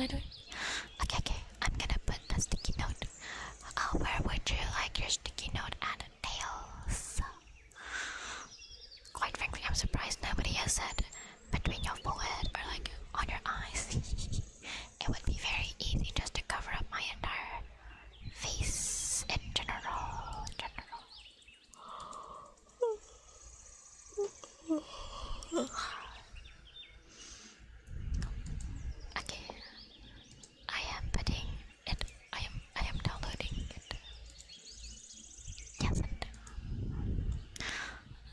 was I doing? Okay, I'm gonna put a sticky note. Where would you like your sticky note at, Tails? Quite frankly, I'm surprised nobody has said between your forehead or like on your eyes. It would be very easy just to cover up my entire face in general. Okay, I am putting it. I am downloading it. Yes, and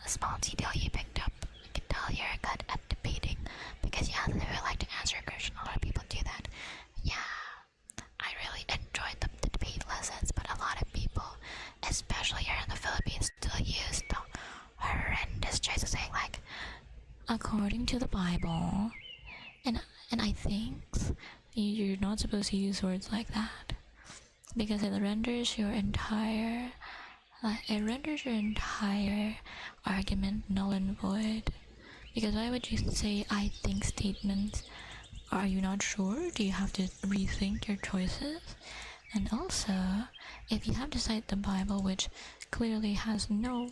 a small detail you picked up. I can tell you're good at debating because you actually really like to answer a question. A lot of people do that. Yeah, I really enjoyed the debate lessons, but a lot of people, especially here in the Philippines, still use the horrendous choices saying like, according to the Bible, and I think you're not supposed to use words like that because it renders your entire argument null and void. Because why would you say I think statements? Are you not sure? Do you have to rethink your choices? And also, if you have to cite the Bible, which clearly has no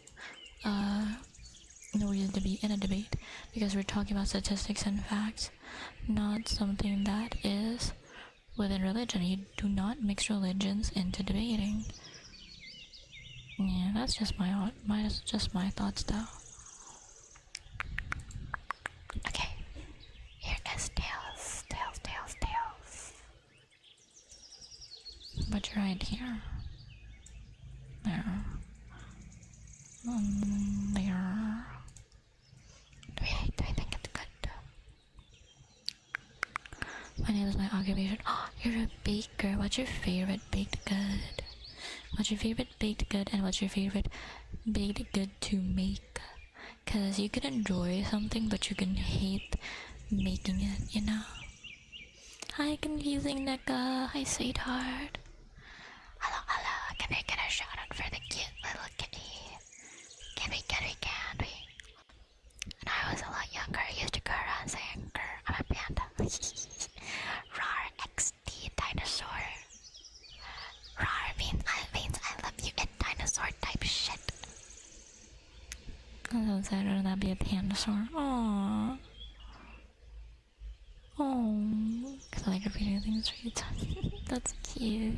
reason to be in a debate, because we're talking about statistics and facts, not something that is within religion. You do not mix religions into debating. Yeah, that's just my thoughts though. Okay, here is Tails. But you're right here. There. There. Do I think it's good? My name is my occupation. Oh, you're a baker. What's your favorite baked good? What's your favorite baked good and what's your favorite baked good to make? Cause you can enjoy something but you can hate making it, you know? Hi confusing Nika. Hi sweetheart. Hello. Can I get a shout out for the cute little kitty? Can we? When I was a lot younger, I used to go around saying, "Grr, I'm a panda." Rar XD dinosaur. Rar means I love you in dinosaur type shit. I'm so sad that'd be a pandasaur. Aww. Oh, because I like repeating things for you. That's cute.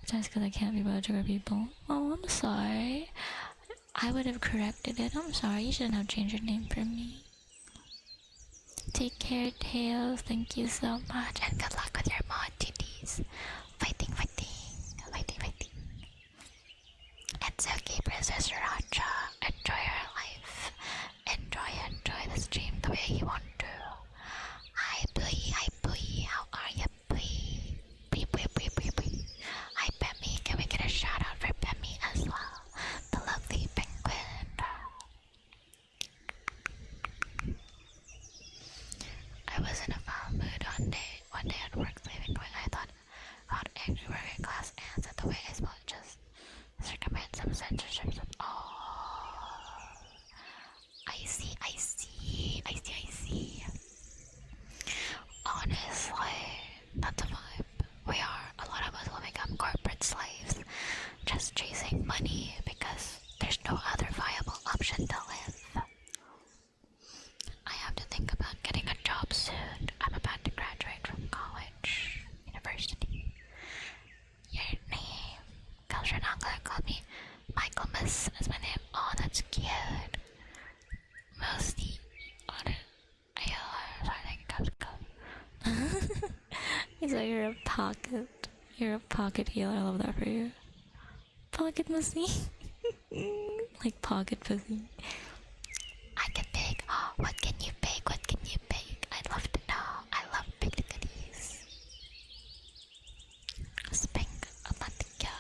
Just because I can't be about to people. Oh, I'm sorry. I would have corrected it. I'm sorry. You shouldn't have changed your name for me. Take care, Tails. Thank you so much. And good luck with your mod duties. Fighting. It's okay, Princess Sriracha. Enjoy your life. Enjoy the stream the way you want to. Hi, Blee. How are you, Blee? Blee. Hi, Pemmy. Can we get a shout out for Pemmy as well? The lovely penguin. I was in a foul mood one day at work leaving when I thought about actually working class ants and the way I spelled just circumvent some censorships. Oh, I see. Honestly, that's a vibe. A lot of us will become corporate slaves, just chasing money because there's no other viable option to live. I have to think about getting a job soon. I'm about to graduate from university. Your name? Girls are not gonna call me Michael Miss as my name. Oh, that's cute. Mostly on it. So you're a pocket. You're a pocket healer. I love that for you. Pocket pussy. Like pocket pussy. I can bake. Oh, what can you bake? I'd love to know. I love baked goodies. Spink a matika.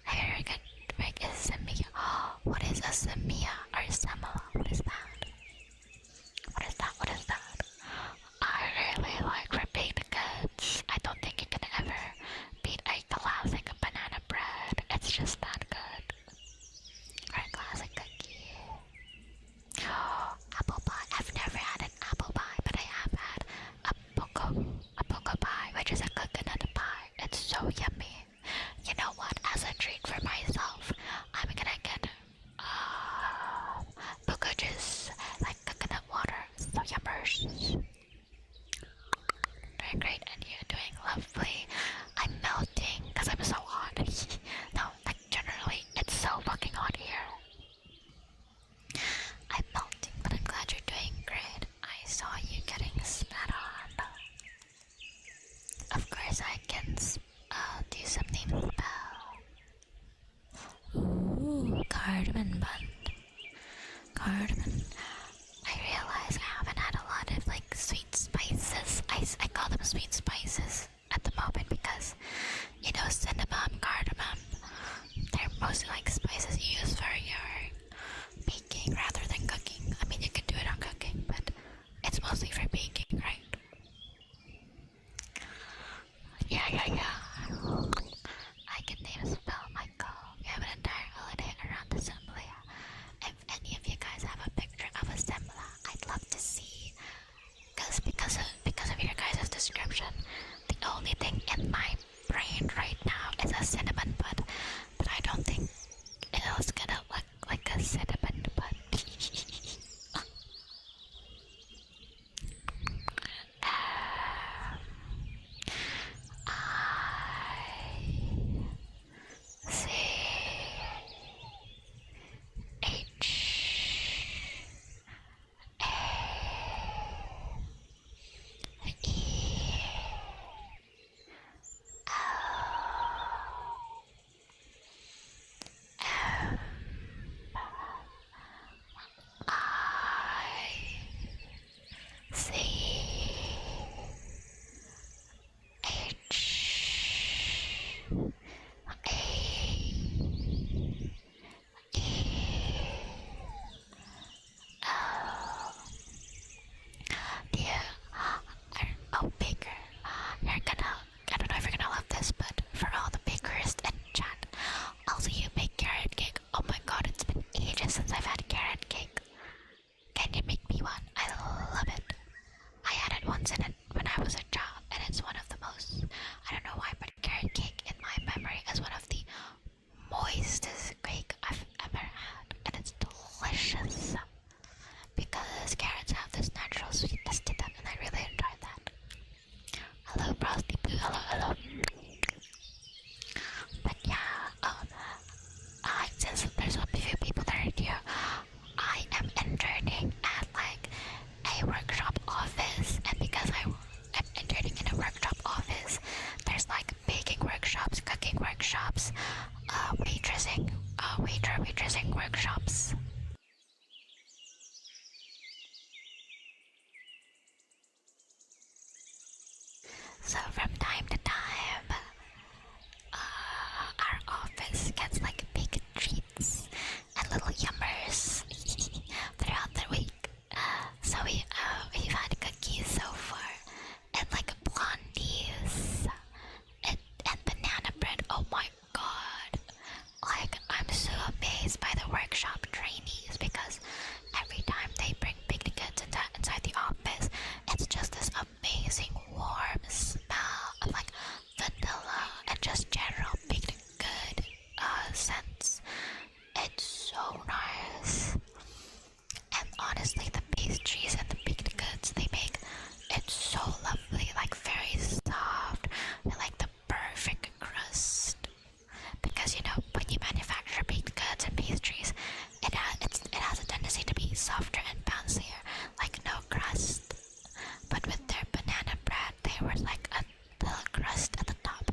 Very good. Make a semia. Oh, what is a semia or semela? What is that? I really like for baked goods. I don't think you can ever beat a classic banana bread. It's just that good. Or a classic cookie. Apple pie. I've never had an apple pie, but I have had a yummy. You know what? As a treat for myself, I'm gonna get cocoa juice, like coconut water. So yummers. Doing great, and you're doing lovely. I'm melting because I'm so hot. No, like generally, it's so fucking hot here. I'm melting, but I'm glad you're doing great. I saw you getting spat on. Of course, I can do something spell. Ooh, cardamom bun. Cardamom. I realize I haven't had a lot of like sweet spices. I call them sweet spices at the moment because, you know, cinnamon, cardamom, they're mostly like spices you use for your baking rather than cooking. I mean, you can do it on cooking, but it's mostly for baking, right? Yeah. I can name a spell, Michael. We have an entire holiday around assembly. If any of you guys have a picture of a sembla, I'd love to see. Because of your guys' description, the only thing in my brain right now is a cinnamon bun, but I don't think it's gonna look like a cinnamon bun. Oh, baker, I don't know if you're gonna love this, but for all the bakers in chat, also you make carrot cake. Oh my god, it's been ages since I've had carrot cake. Can you make me one? I love it. I had it once when I was a child, and it's one of the most, I don't know why, but carrot cake in my memory is one of the moistest cake I've ever had, and it's delicious because carrots have this natural sweetness to them, and I really enjoy that. Hello, Frosty Poo. Hello. But yeah, since there's a few people that are here, I am interning at like a workshop office, and because I'm interning in a workshop office, there's like baking workshops, cooking workshops, waitressing workshops. So from time to time, our office gets like big treats and little yummers throughout the week. So we've had cookies so far, and like blondies, and banana bread. Oh my god! Like, I'm so amazed by the workshop trainees because every time they bring baked goods inside the office, it's just this amazing warm smell of like vanilla and just general baked good scents. It's so nice. And honestly, the pastries and the baked goods they make, it's so lovely, like very soft, and like the perfect crust. Because, you know, when you manufacture baked goods and pastries, it has a tendency to be softer and bouncier, like no crust. But with their banana bread, there was like a little crust at the top,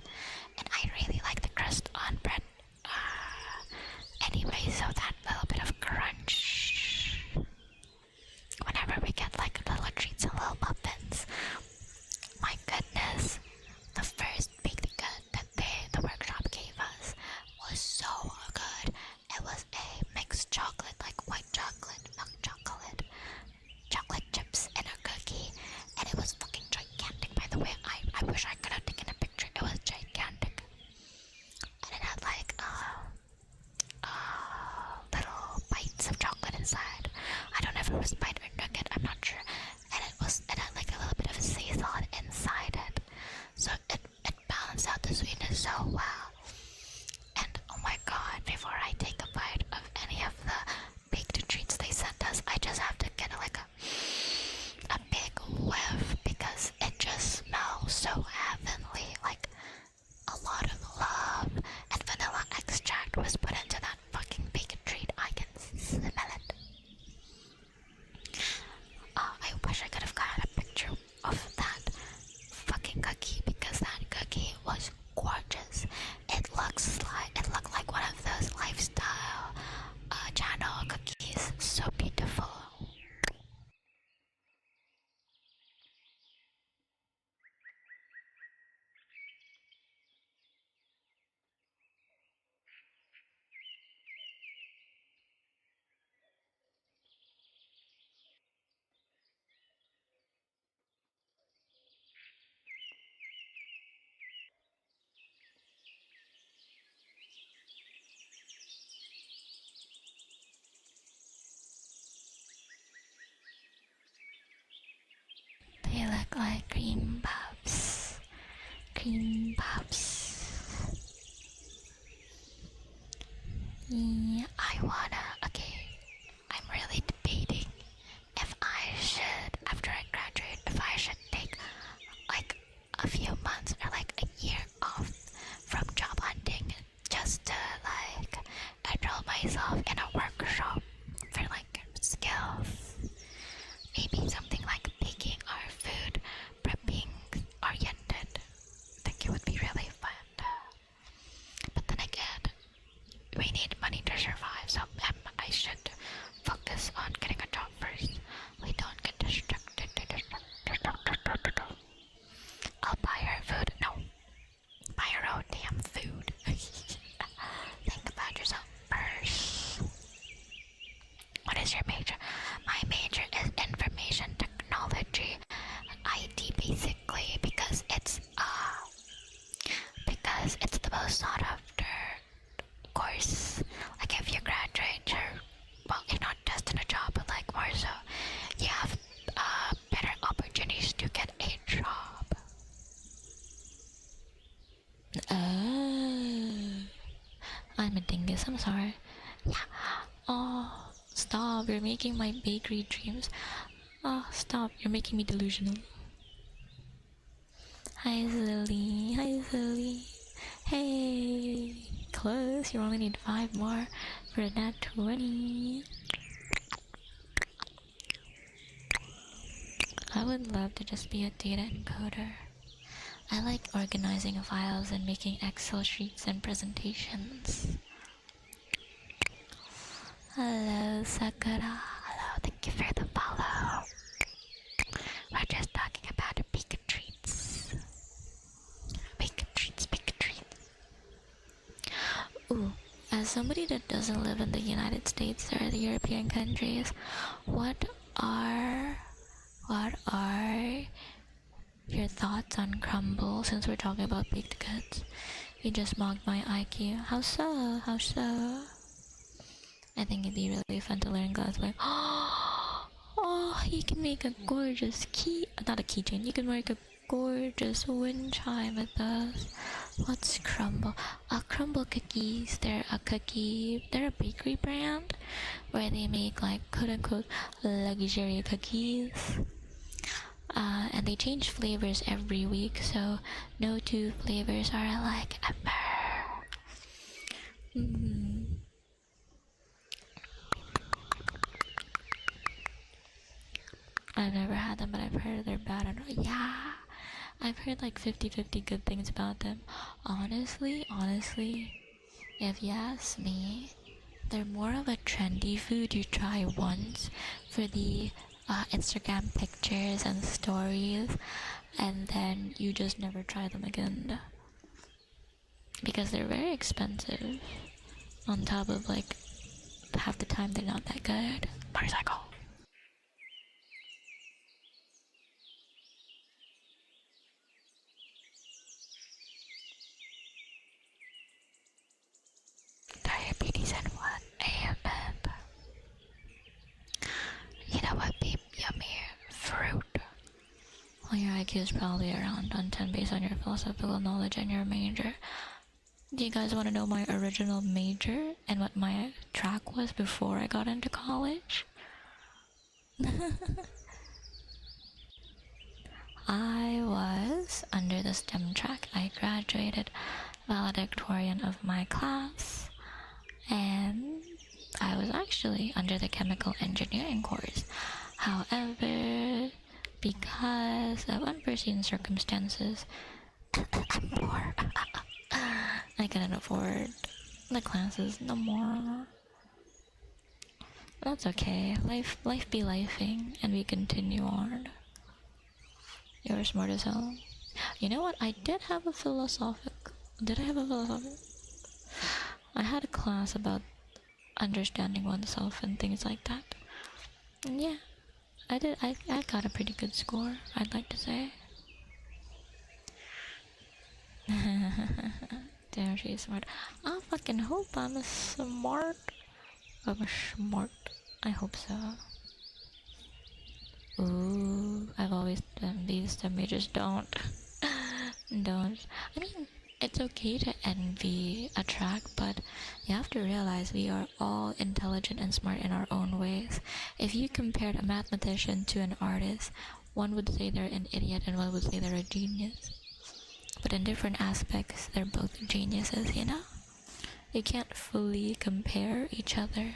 and I really like the crust on bread. Anyway, so that little bit of crunch. Whenever we get like little treats and little muffins, my goodness, the first baked good that the workshop gave us was so good. It was a mixed chocolate, like white chocolate, milk chocolate, chocolate chips, and a cookie, and it was fucking gigantic. By the way, I wish I could have taken a picture. It was gigantic, and it had like little bites of chocolate inside. I don't know if it was bite or nugget, I'm not sure. And it had like a little bit of sea salt inside it, so it balanced out the sweetness so so well. And oh my god, before I take a bite of any of the baked treats they sent us, I just have to get like a big whiff because it just smells so heavenly. Like a lot of love and vanilla extract was put into that fucking baked treat. I can smell it. I wish I could have got a picture of that fucking cookie because that cookie was gorgeous. It looked like one of those lifestyle channel cookies. So beautiful. They look like cream puffs. Cream puffs. Yeah, okay, I'm really debating if I should, after I graduate, if I should take like a few months or like a year off from job hunting just to like enroll myself in a workshop for like skills. Maybe something like baking or food prepping oriented. I think it would be really fun. But then again, we need money to survive, so I should focus on getting a job first. We don't get distracted. I'll buy her food. No, buy her own damn food. Think about yourself first. What is your major? My major is information technology, IT basically, because it's the most sought after course. Like if you graduate, you're not just in a job, but like more so, you have better opportunities to get a job. I'm a dingus, I'm sorry. Yeah. Oh, stop, you're making my bakery dreams. Oh, stop, you're making me delusional. Hi Lily, hi Lily. Hey, close, you only need 5 more for that 20. I would love to just be a data encoder. I like organizing files and making Excel sheets and presentations. Hello, Sakura. Hello, thank you for the follow. We're just talking about baked treats. Baked treats, baked treats. Ooh, as somebody that doesn't live in the United States or the European countries, what are your thoughts on crumble since we're talking about baked goods? You just mocked my IQ. How so? How so? I think it'd be really fun to learn God's way. Oh, you can make a gorgeous not a keychain. You can make a gorgeous wind chime with those. What's crumble? Crumble cookies. They're a bakery brand where they make like quote unquote luxury cookies. And they change flavors every week, so no 2 flavors are alike ever. I've never had them, but I've heard they're bad. Yeah, I've heard like 50-50 good things about them. Honestly, if you ask me, they're more of a trendy food you try once for the Instagram pictures and stories, and then you just never try them again. Because they're very expensive. On top of like, half the time they're not that good. Motorcycle. Diabetes and what? Amen. You know what, babe? Yummy fruit. Well, your IQ is probably around 10 based on your philosophical knowledge and your major. Do you guys want to know my original major and what my track was before I got into college? I was under the STEM track. I graduated valedictorian of my class, and I was actually under the chemical engineering course. However, because of unforeseen circumstances, I'm poor. I couldn't afford the classes no more. That's okay. Life be lifing, and we continue on. You're smart as hell. You know what? I did have a philosophic. Did I have a philosophic? I had a class about understanding oneself and things like that. And yeah, I did. I got a pretty good score, I'd like to say. Damn, she's smart. I fucking hope I'm smart. I'm smart. I hope so. Ooh, I've always done these to majors. Don't. Don't. I mean, it's okay to envy a track, but you have to realize we are all intelligent and smart in our own ways. If you compared a mathematician to an artist, one would say they're an idiot and one would say they're a genius. But in different aspects, they're both geniuses, you know? You can't fully compare each other.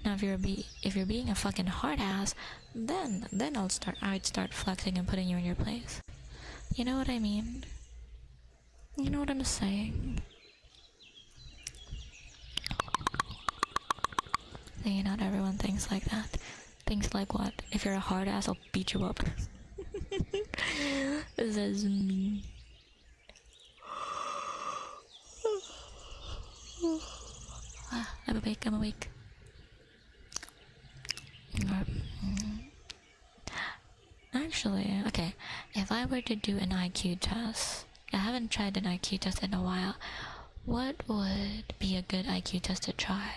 Now, if you're being a fucking hard ass, then I'd start flexing and putting you in your place. You know what I mean? You know what I'm saying? See, not everyone thinks like that. Thinks like what? If you're a hard ass, I'll beat you up. This is me. I'm awake. Actually, okay, if I were to do an IQ test, I haven't tried an IQ test in a while, what would be a good IQ test to try?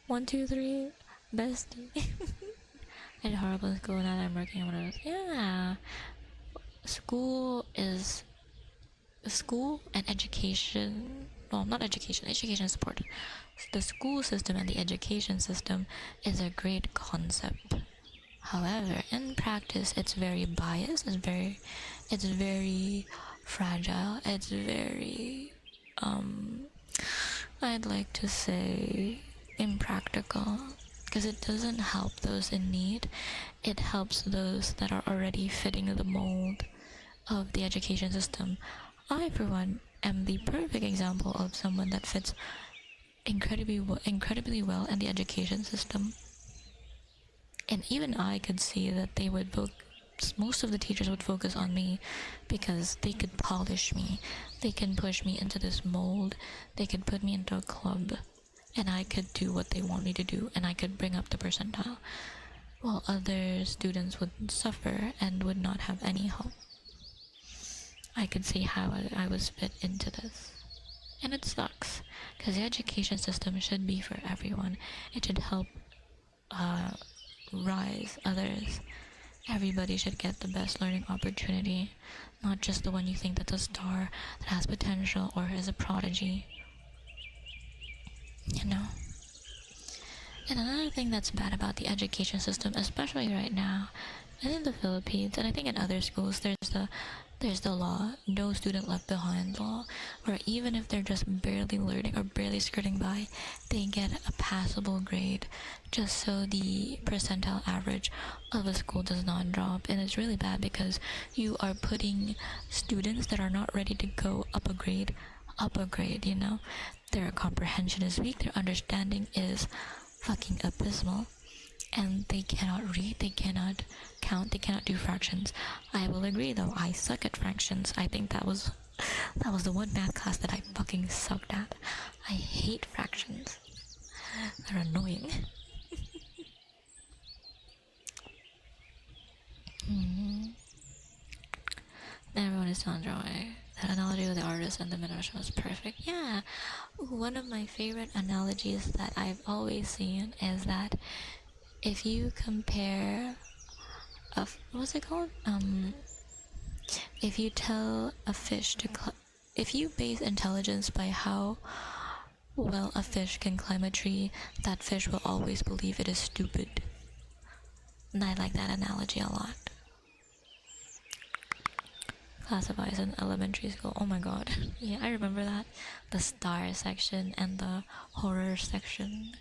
1, 2, 3, bestie. I did horrible in school, now that I'm working on one of those. Yeah, school and education, well, not education is important. The school system and the education system is a great concept. However, in practice, it's very biased. It's very fragile. It's very, I'd like to say, impractical. Because it doesn't help those in need. It helps those that are already fitting the mold of the education system. I, for one, am the perfect example of someone that fits incredibly well in the education system. And even I could see that most of the teachers would focus on me because they could polish me. They can push me into this mold. They could put me into a club. And I could do what they want me to do. And I could bring up the percentile. While other students would suffer and would not have any hope. I could see how I was fit into this. And it sucks. Because the education system should be for everyone. It should help rise others. Everybody should get the best learning opportunity, not just the one you think that's a star, that has potential, or is a prodigy. You know? And another thing that's bad about the education system, especially right now, and in the Philippines, and I think in other schools, there's the law, no student left behind law, where even if they're just barely learning or barely skirting by, they get a passable grade just so the percentile average of a school does not drop. And it's really bad because you are putting students that are not ready to go up a grade, you know? Their comprehension is weak, their understanding is fucking abysmal. And they cannot read, they cannot count, they cannot do fractions. I will agree though, I suck at fractions. I think that was the one math class that I fucking sucked at. I hate fractions. They're annoying. Everyone is telling Joy. That analogy with the artist and the minimum was perfect. Yeah, one of my favorite analogies that I've always seen is that if you compare what's it called? If you tell a fish to if you base intelligence by how well a fish can climb a tree, that fish will always believe it is stupid. And I like that analogy a lot. Classifies in elementary school. Oh my god. Yeah, I remember that. The star section and the horror section.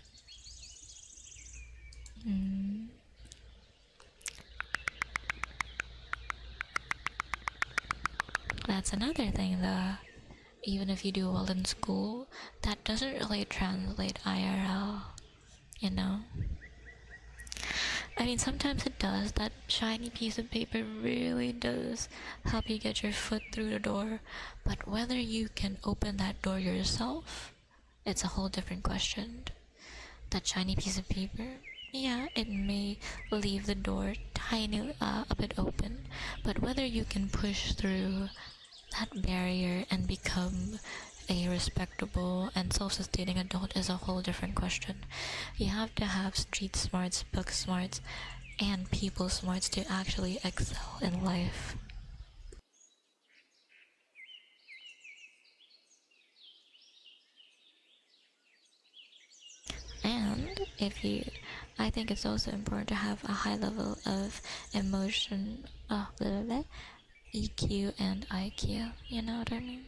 That's another thing though. Even if you do well in school, that doesn't really translate IRL, you know? I mean, sometimes it does. That shiny piece of paper really does help you get your foot through the door. But whether you can open that door yourself, it's a whole different question. That shiny piece of paper, yeah, it may leave the door tiny, a bit open. But whether you can push through that barrier and become a respectable and self-sustaining adult is a whole different question. You have to have street smarts, book smarts, and people smarts to actually excel in life. And I think it's also important to have a high level of emotion, EQ and IQ, you know what I mean?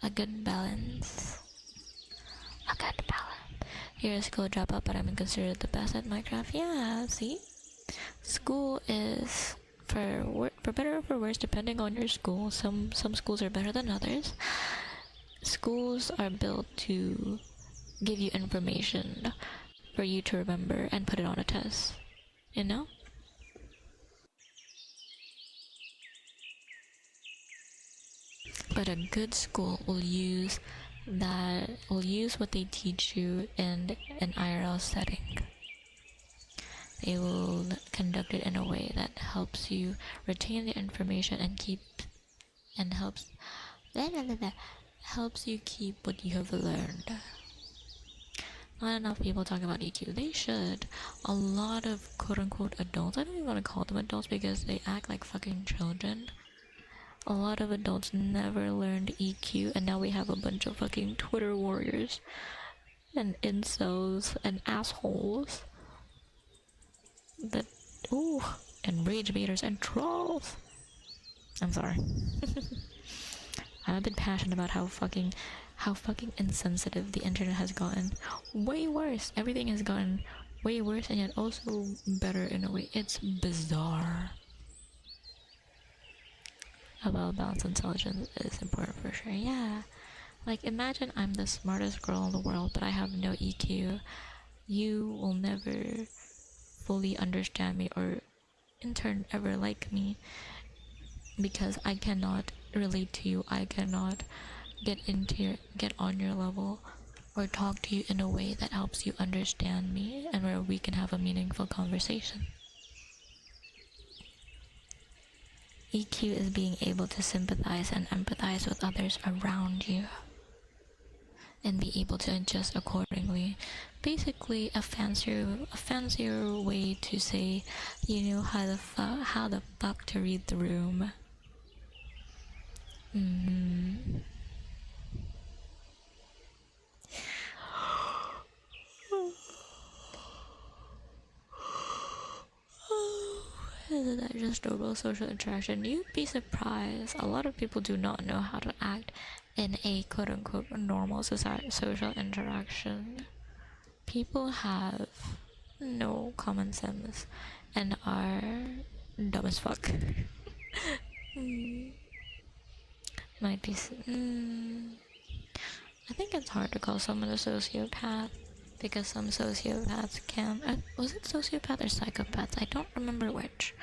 A good balance. A good balance. You're a school dropout, but I'm considered the best at Minecraft. Yeah, see? School is, for better or for worse, depending on your school. Some schools are better than others. Schools are built to give you information for you to remember and put it on a test, you know? But a good school will use what they teach you in an IRL setting. They will conduct it in a way that helps you retain the information and helps you keep what you have learned. Not enough people talk about EQ. They should. A lot of quote-unquote adults, I don't even want to call them adults because they act like fucking children. A lot of adults never learned EQ, and now we have a bunch of fucking Twitter warriors and incels and assholes that and rage baiters and trolls. I'm sorry. I'm a bit passionate about how fucking insensitive the internet has gotten. Way worse. Everything has gotten way worse and yet also better in a way. It's bizarre. A well-balanced intelligence is important for sure. Yeah. Like, imagine I'm the smartest girl in the world, but I have no EQ. You will never fully understand me or in turn ever like me because I cannot relate to you. I cannot get on your level or talk to you in a way that helps you understand me and where we can have a meaningful conversation. EQ is being able to sympathize and empathize with others around you and be able to adjust accordingly. Basically, a fancier way to say you know how the fuck to read the room. Isn't that just normal social interaction? You'd be surprised. A lot of people do not know how to act in a quote-unquote normal social interaction. People have no common sense and are dumb as fuck. Might be. I think it's hard to call someone a sociopath because some sociopaths can. Was it sociopath or psychopaths? I don't remember which.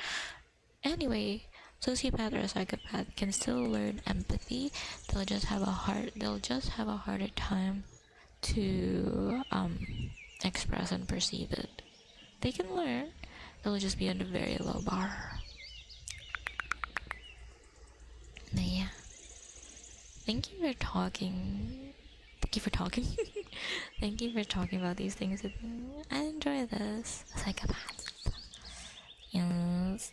Anyway, sociopath or a psychopath can still learn empathy. They'll just have a harder time to express and perceive it. They can learn. They'll just be at a very low bar. But yeah. Thank you for talking. Thank you for talking about these things with me. I enjoy this. Psychopaths. Yes.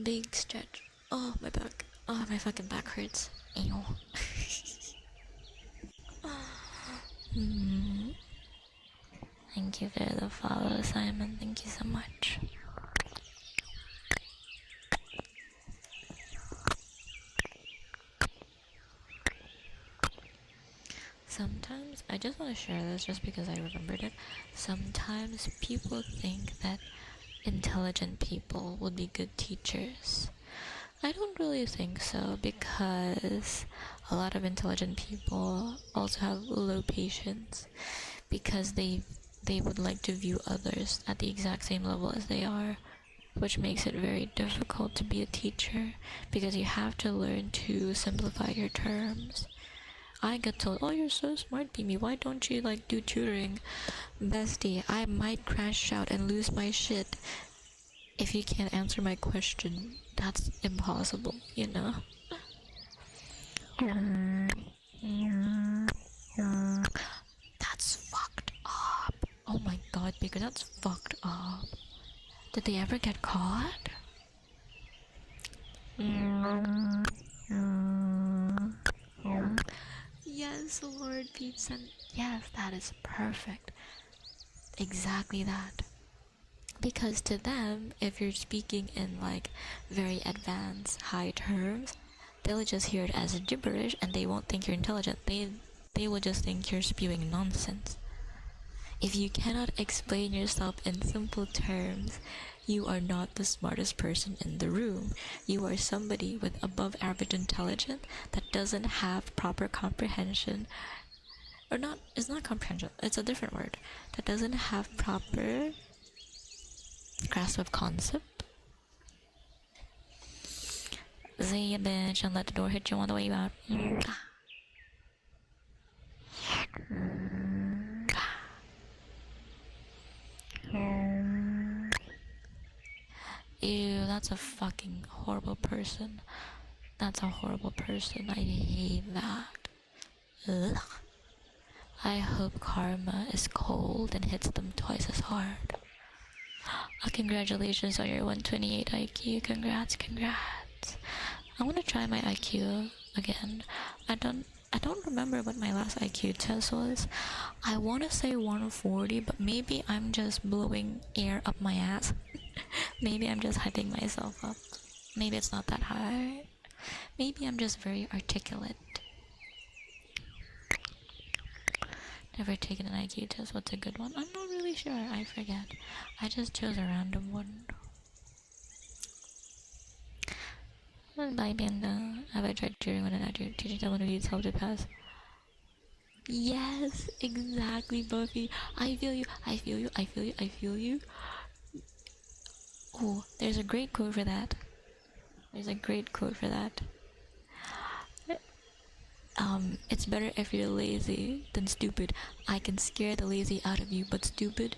Big stretch. Oh, my back. Oh, my fucking back hurts. Ew. Thank you for the follow, Simon. Thank you so much. Sometimes, I just want to share this just because I remembered it. Sometimes people think that intelligent people would be good teachers. I don't really think so, because a lot of intelligent people also have low patience, because they would like to view others at the exact same level as they are, which makes it very difficult to be a teacher, because you have to learn to simplify your terms. I get told, oh, you're so smart, Mimi, why don't you like do tutoring? Bestie, I might crash out and lose my shit if you can't answer my question. That's impossible, you know? That's fucked up. Oh my god, Baker, that's fucked up. Did they ever get caught? Yes, Lord Pizza. Yes, that is perfect. Exactly that. Because to them, if you're speaking in like very advanced, high terms, they'll just hear it as gibberish and they won't think you're intelligent. They will just think you're spewing nonsense. If you cannot explain yourself in simple terms, you are not the smartest person in the room. You are somebody with above average intelligence that doesn't have proper comprehension. Or not, it's not comprehension, it's a different word. That doesn't have proper grasp of concept. See ya, bitch, and let the door hit you on the way out. Ew, that's a fucking horrible person. That's a horrible person. I hate that. Ugh. I hope karma is cold and hits them twice as hard. Congratulations on your 128 IQ. Congrats. I want to try my IQ again. I don't remember what my last IQ test was. I want to say 140, but maybe I'm just blowing air up my ass. Maybe I'm just hyping myself up. Maybe it's not that high. Maybe I'm just very articulate. Never taken an IQ test. What's a good one? I'm not really sure. I forget. I just chose a random one. Bye, Panda. Have I tried tutoring when an teaching someone who needs help to pass? Yes, exactly, Buffy. I feel you. Oh, there's a great quote for that. It's better if you're lazy than stupid. I can scare the lazy out of you, but stupid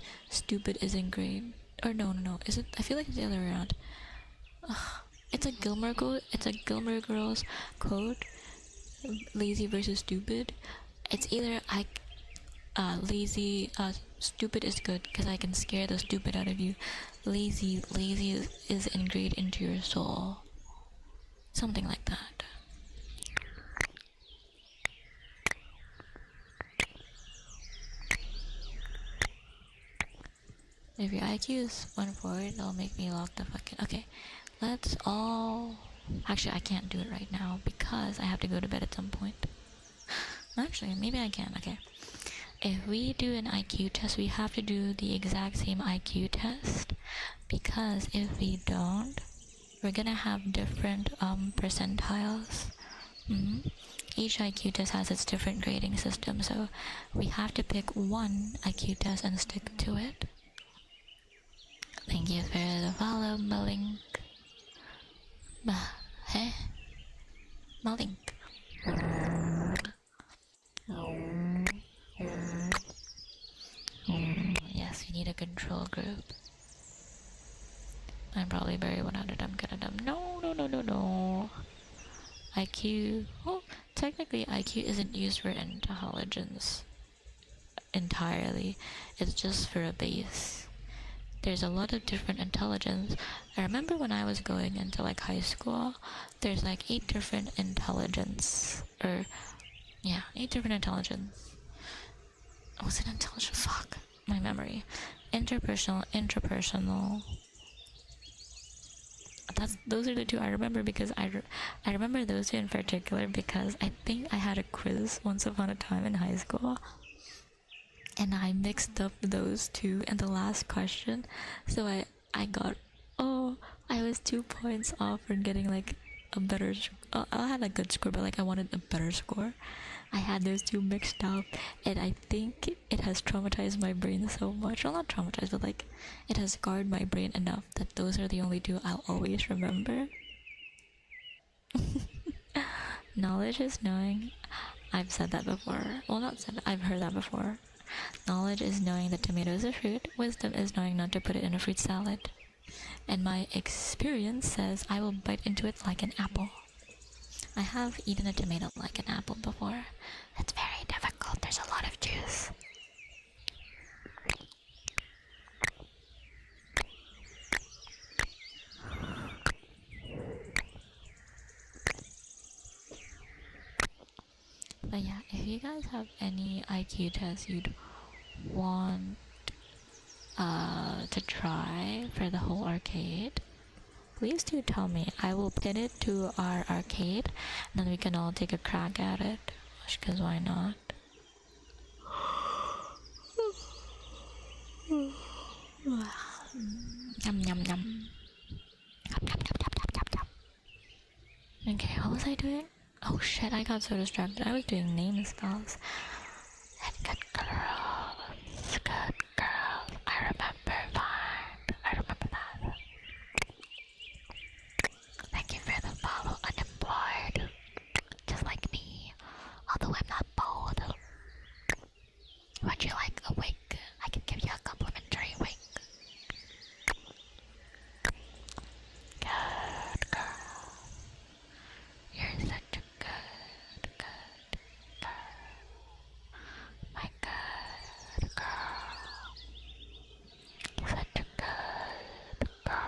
is ingrained. Or no, is it? I feel like it's the other way around. It's a Gilmore quote. It's a Gilmore Girls quote. Lazy versus stupid. It's either stupid is good because I can scare the stupid out of you. Lazy is ingrained into your soul. Something like that. If your IQ is 140, it'll make me lock the fucking... Okay, let's all... Actually, I can't do it right now because I have to go to bed at some point. Actually, maybe I can. Okay. If we do an IQ test, we have to do the exact same IQ test, because if we don't, we're gonna have different percentiles. Each IQ test has its different grading system, so we have to pick one IQ test and stick to it. Thank you for the follow, Malink. Malink. Yes, we need a control group. I'm probably very 100 dumb, kinda dumb. No. IQ. Well, technically, IQ isn't used for intelligence entirely. It's just for a base. there's a lot of different intelligence. I remember when I was going into like high school, there's like 8 different intelligence, or yeah, 8 different intelligence. Was it intelligence? Fuck my memory. Interpersonal, intrapersonal. Those are the 2 I remember, because I remember those 2 in particular because I think I had a quiz once upon a time in high school, and I mixed up those 2 in the last question, so I got, oh, I was 2 points off from getting like a better. I had a good score, but like I wanted a better score. I had those 2 mixed up, and I think it has traumatized my brain so much. Well, not traumatized, but like it has scarred my brain enough that those are the only 2 I'll always remember. Knowledge is knowing. I've said that before. Well, not said, I've heard that before. Knowledge is knowing that tomato is a fruit. Wisdom is knowing not to put it in a fruit salad. And my experience says I will bite into it like an apple. I have eaten a tomato like an apple before. It's very difficult. There's a lot of juice. But yeah, if you guys have any IQ tests you'd want to try for the whole arcade, please do tell me. I will pin it to our arcade, and then we can all take a crack at it. Because why not? Yum yum yum. Okay, what was I doing? Oh shit, I got so distracted. I was doing name spells. And good girls, good girls. I remember fine. I remember that. Thank you for the follow, unemployed. Just like me. Although I'm not bold. Would you like a wig? I can give you a complimentary wig. Good girl. You're such a good girl. My good girl. Such a good girl.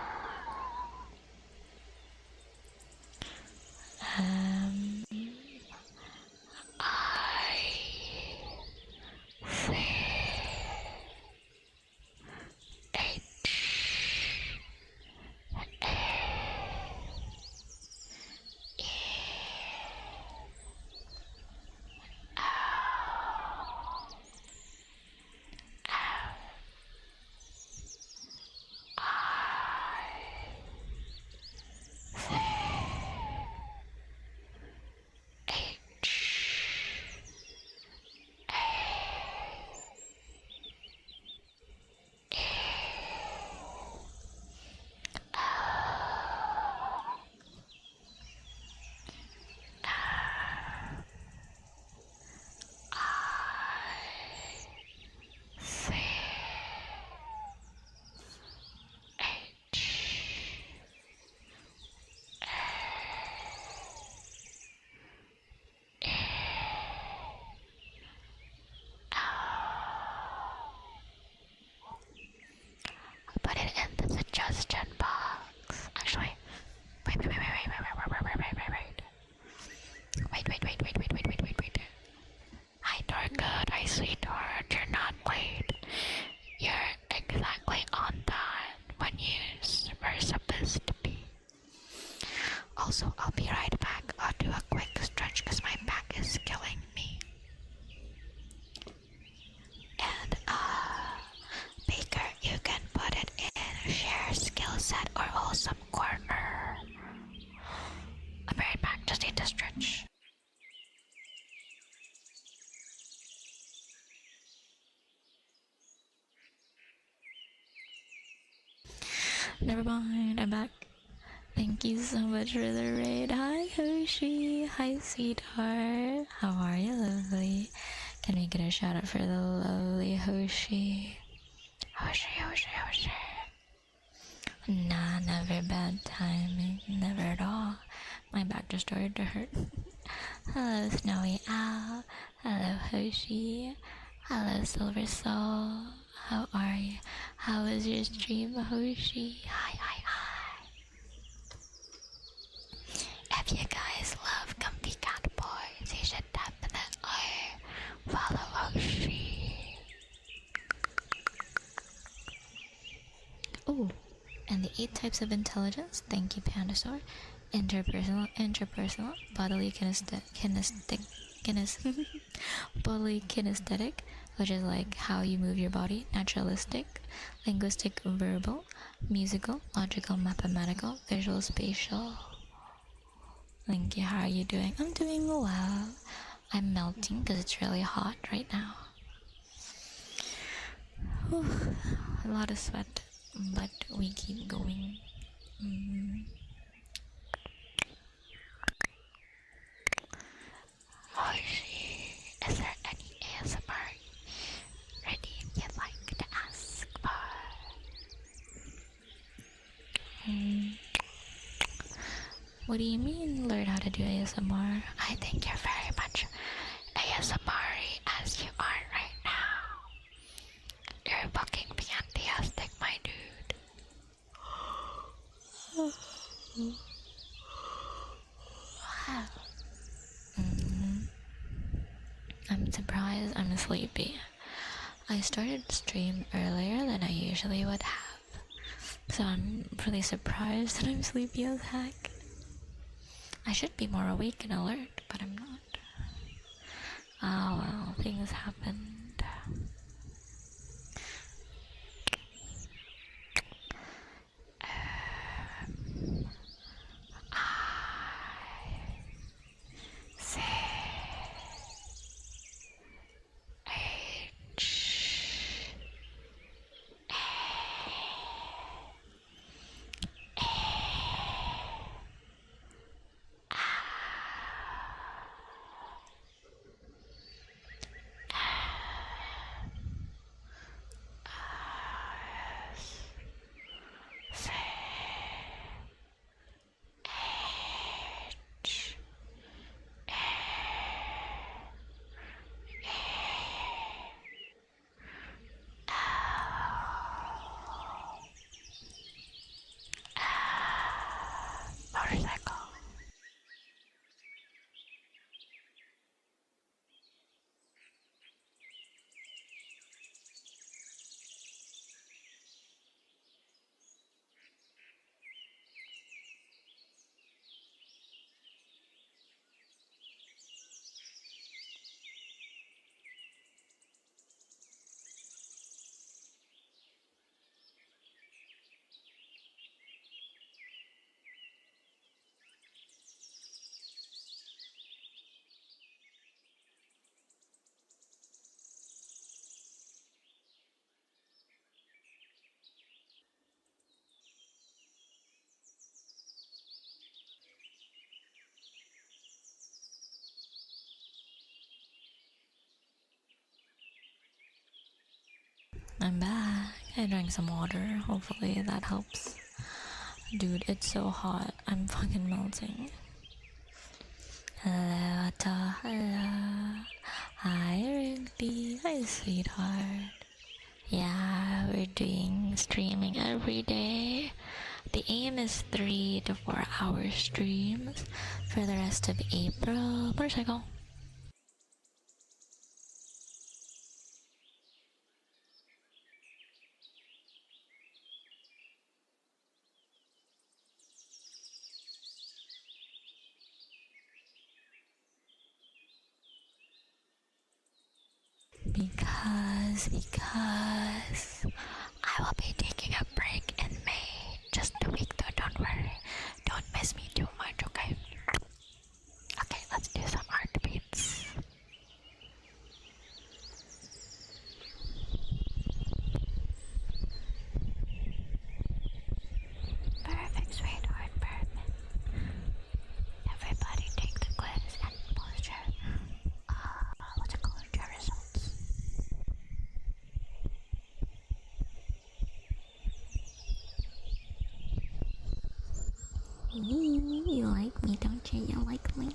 Put it in the suggestion box. Actually, wait. Wait. Hi, Dorgood. Hi, sweetheart. You're not late. You're exactly on time when you were supposed to be. Also, I'll be right back. I'll do a quick stretch because my back is killing me. And, Baker, you can put it in share skill set or wholesome corner. I'll be right back. Just need to stretch. Never mind, I'm back. Thank you so much for the raid. Hi, Hoshi. Hi, sweetheart. How are you, lovely? Can we get a shout out for the lovely Hoshi? Hoshi. Nah, never bad timing. Never at all. My back just started to hurt. Hello, Snowy Owl. Hello, Hoshi. Hello, Silver Soul. How are you? How was your stream, Hoshi? Hi, hi, hi. If you guys love Comfy Cat Boys, you should definitely follow Hoshi. Ooh, and the 8 types of intelligence. Thank you, Pandasaur. Interpersonal, bodily bodily kinesthetic, which is like how you move your body. Naturalistic, linguistic, verbal, musical, logical, mathematical, visual, spatial. Thank you. How are you doing? I'm doing well. I'm melting because it's really hot right now. Whew, a lot of sweat, but we keep going. Hoshi, is there any ASMR ready you'd like to ask for? What do you mean learn how to do ASMR? I think you're very much ASMR-y as you are right now. You're fucking fantastic, my dude. I'm surprised I'm sleepy. I started stream earlier than I usually would have, so I'm really surprised that I'm sleepy as heck. I should be more awake and alert, but I'm not. Oh well, things happened. Motorcycle. I'm back. I drank some water. Hopefully that helps. Dude, it's so hot. I'm fucking melting. Hello, Atta. Hello. Hi, Rigby. Hi, sweetheart. Yeah, we're doing streaming every day. The aim is 3 to 4 hour streams for the rest of April. Motorcycle. Because I will be taking a break in May. Just a week though, don't worry. Don't miss me too much, okay? Okay, let's do some heartbeats. Perfect, sweetheart, perfect. Everybody take the quiz and post your, what's it called, your results. You like me, don't you? You like me?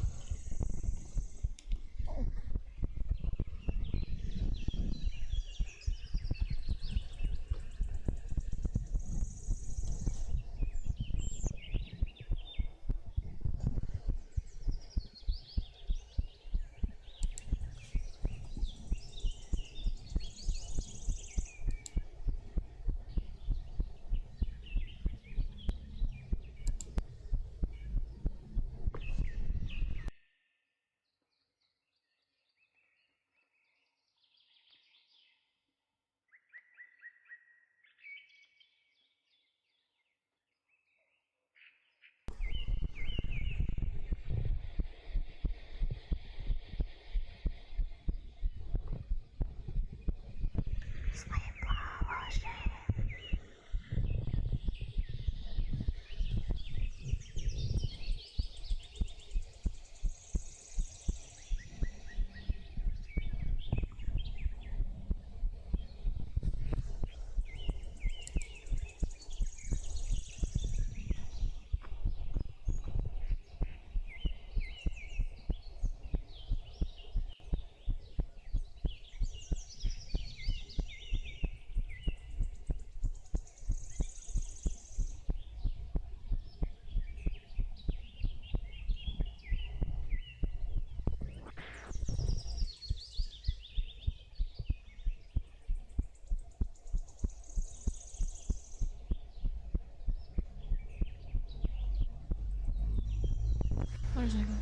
for a second.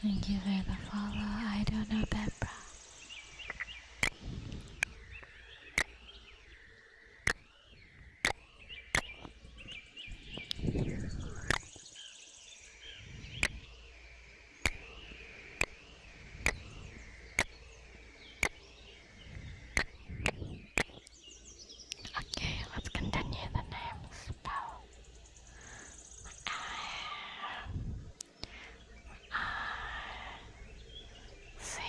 Thank you for the follow. I don't know Bebra. Okay, let's continue the name spell. I see.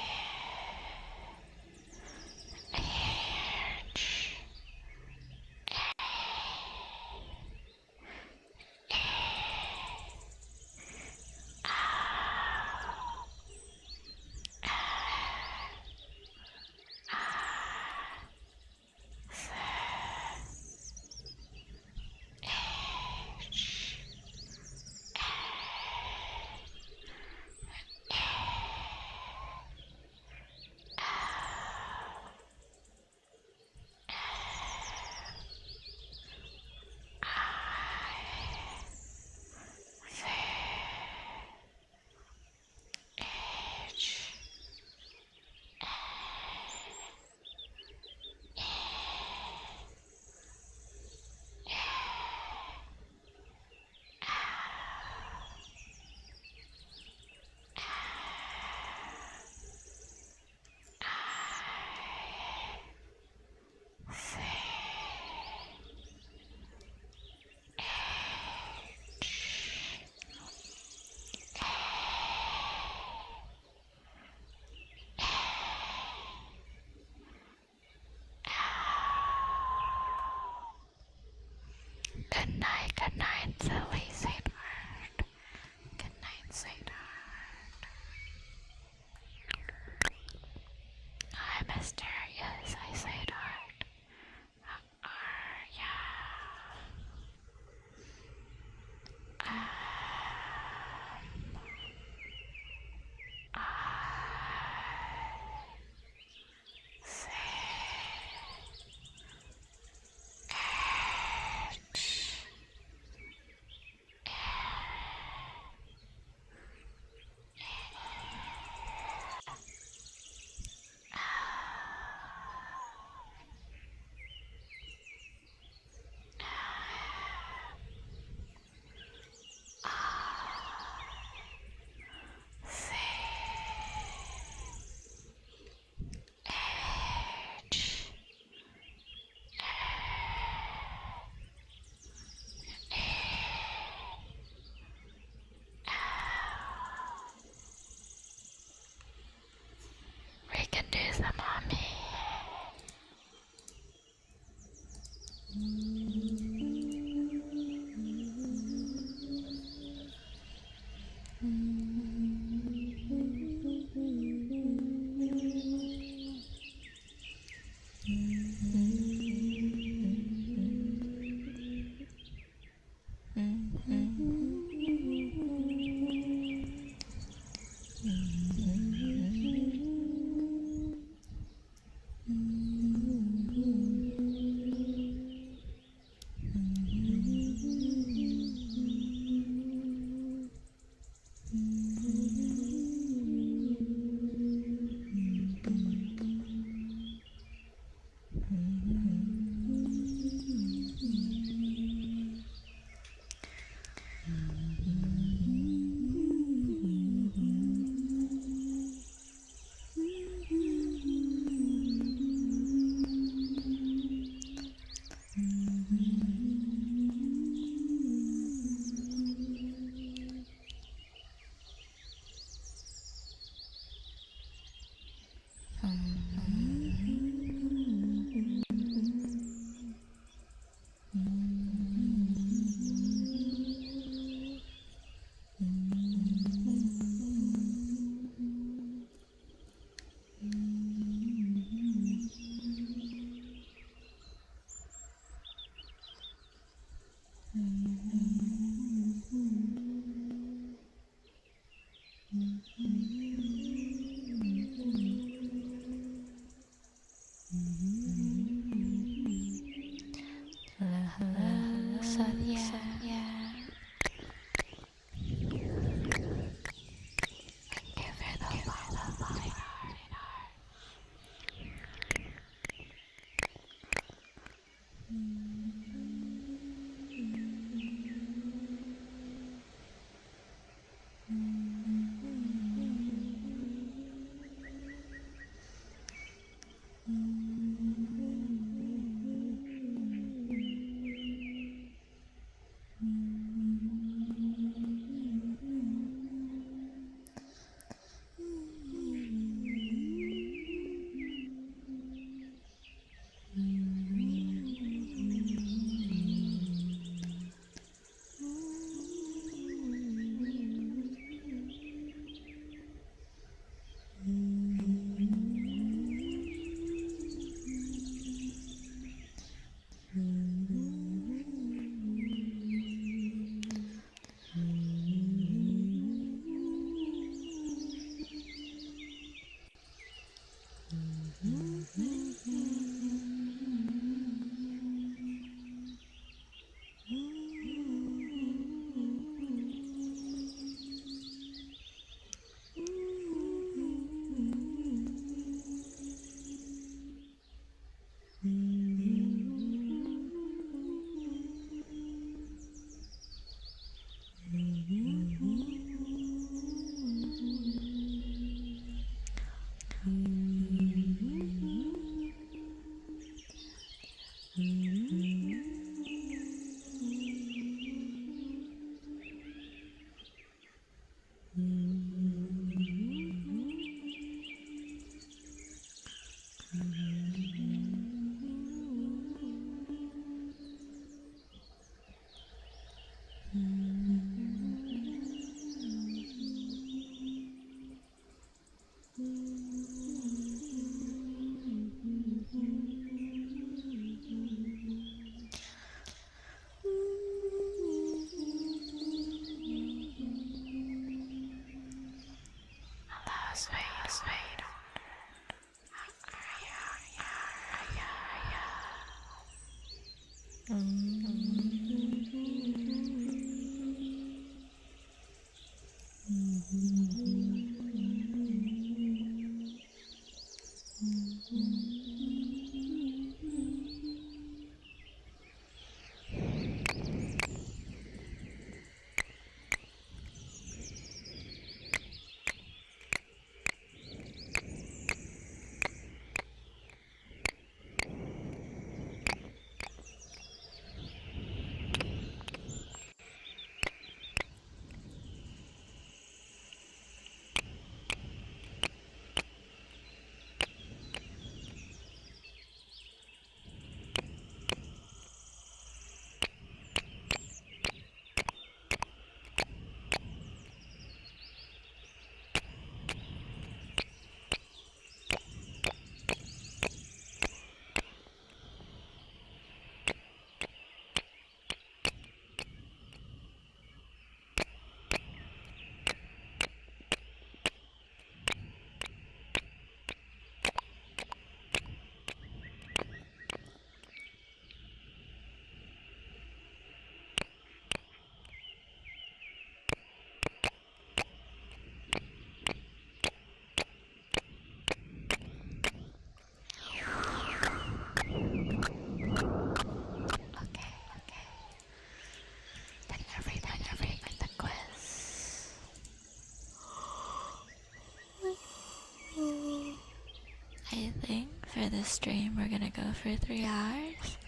for this stream, we're gonna go for 3 hours.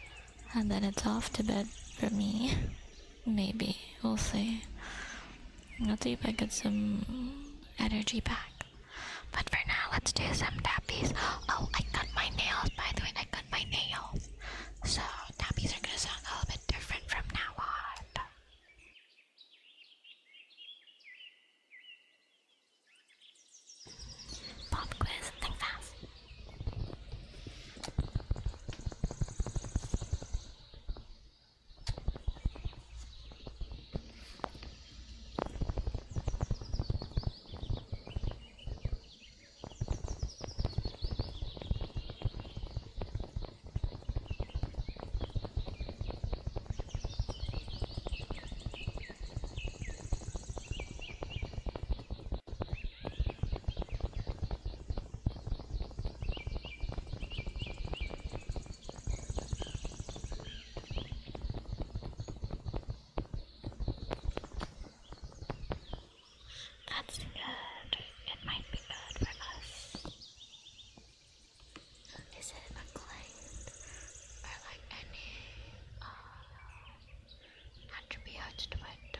And then it's off to bed for me. Maybe. We'll see. I'll see if I get some energy back. But for now, let's do some tappies. Oh, I cut my nails, by the way. I cut my nails. So, tappies are gonna sound a little bit different from now on. Pop quiz, think fast. That's good. It might be good for us. Is it acclaimed? Or like any attributes to it?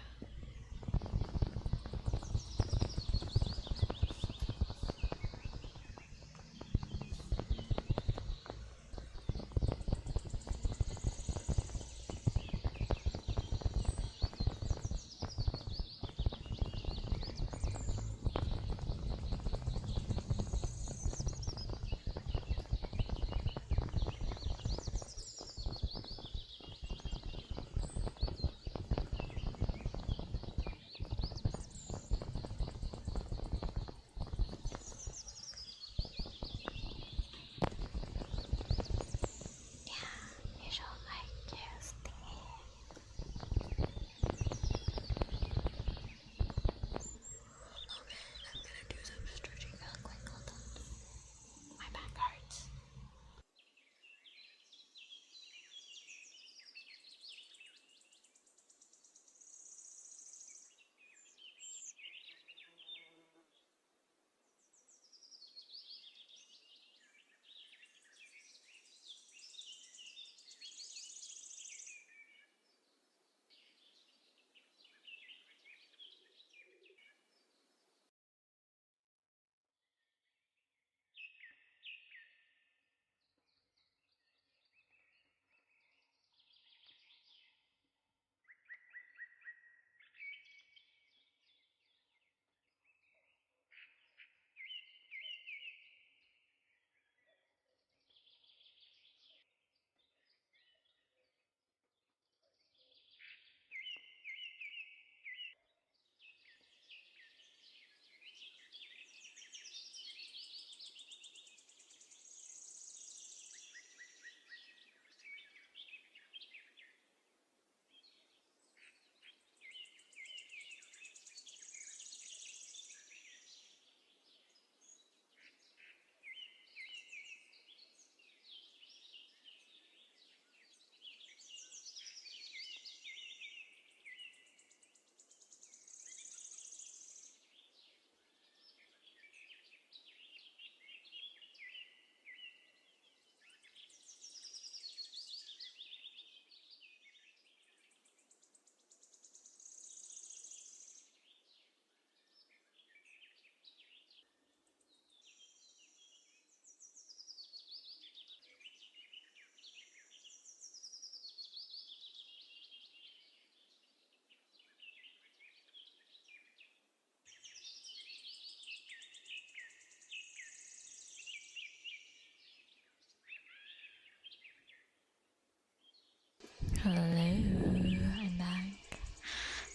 Hello, I'm back.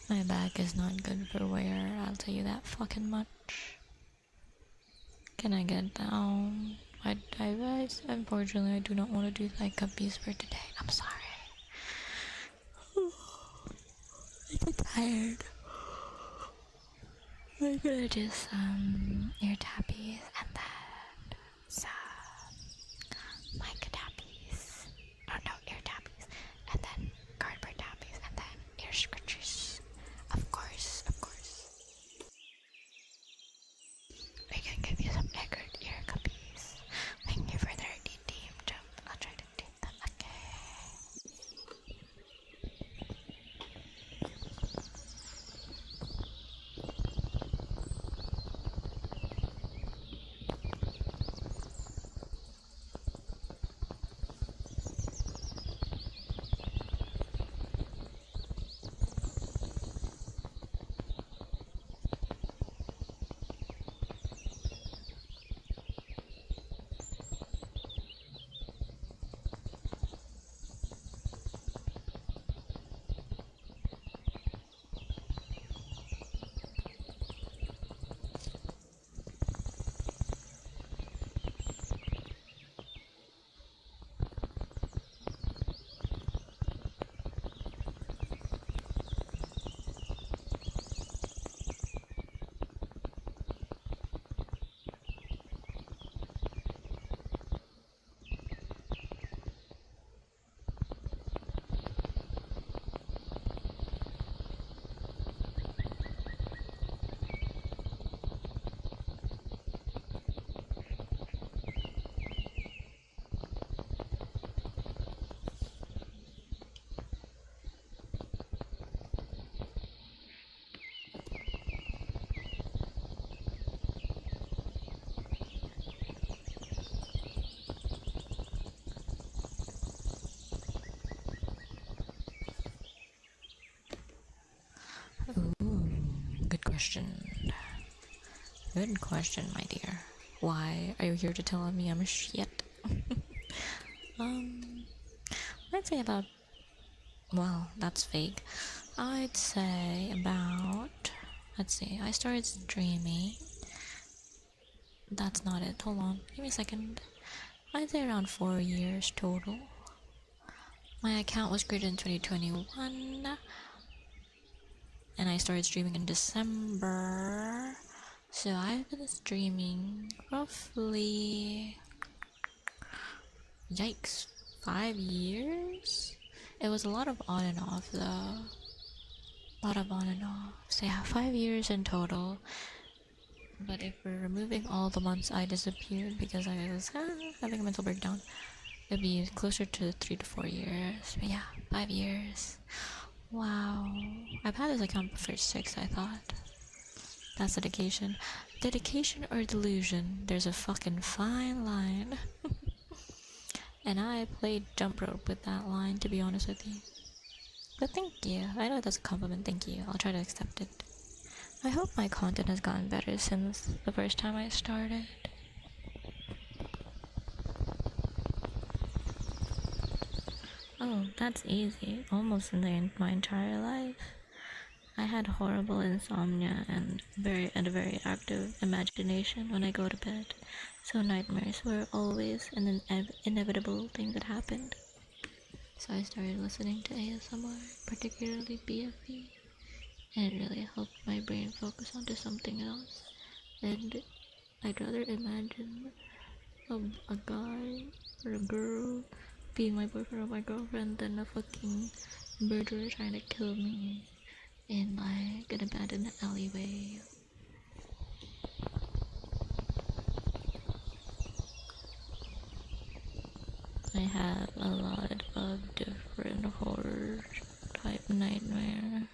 My back is not good for wear, I'll tell you that fucking much. Can I get down? Unfortunately, I do not want to do like guppies for today. I'm sorry. I get tired. We're gonna do some ear tappies and then some mic tappies. Oh no, ear tappies. And then cardboard tappies and then ear scratches. Of course, of course. We can give you some ear cuppies. Thank you for 30 D. question. Good question, my dear. Why are you here to tell me I'm shit? I'd say about... Well, that's fake. I'd say about... Let's see, I started streaming. That's not it. Hold on. Give me a second. I'd say around 4 years total. My account was created in 2021. And I started streaming in December. So I've been streaming roughly... Yikes. 5 years? It was a lot of on and off though. A lot of on and off. So yeah, 5 years in total. But if we're removing all the months I disappeared because I was having a mental breakdown, it'd be closer to 3 to 4 years. But yeah, 5 years. Wow. I've had this account for 6, I thought. That's dedication. Dedication or delusion? There's a fucking fine line. And I played jump rope with that line, to be honest with you. But thank you. I know that's a compliment. Thank you. I'll try to accept it. I hope my content has gotten better since the first time I started. Oh, that's easy. Almost in my entire life. I had horrible insomnia and a very active imagination when I go to bed. So nightmares were always an inevitable thing that happened. So I started listening to ASMR, particularly BFE, and it really helped my brain focus onto something else. And I'd rather imagine a guy or a girl being my boyfriend or my girlfriend than a fucking murderer trying to kill me in like an abandoned alleyway. I have a lot of different horror type nightmare.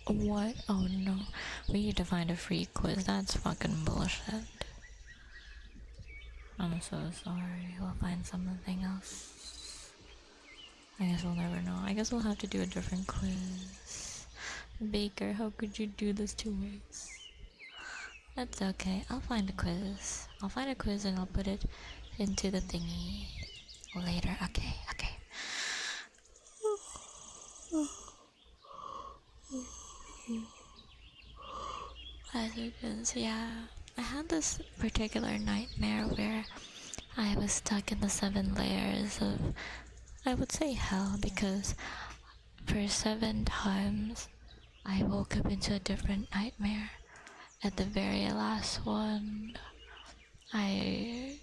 What? Oh no. We need to find a free quiz. That's fucking bullshit. I'm so sorry. We'll find something else. I guess we'll never know. I guess we'll have to do a different quiz. Baker, how could you do this to us? That's okay. I'll find a quiz. I'll find a quiz and I'll put it into the thingy later. Okay, okay. Yeah, I had this particular nightmare where I was stuck in the 7 layers of, I would say, hell, because for 7 times I woke up into a different nightmare. At the very last one, I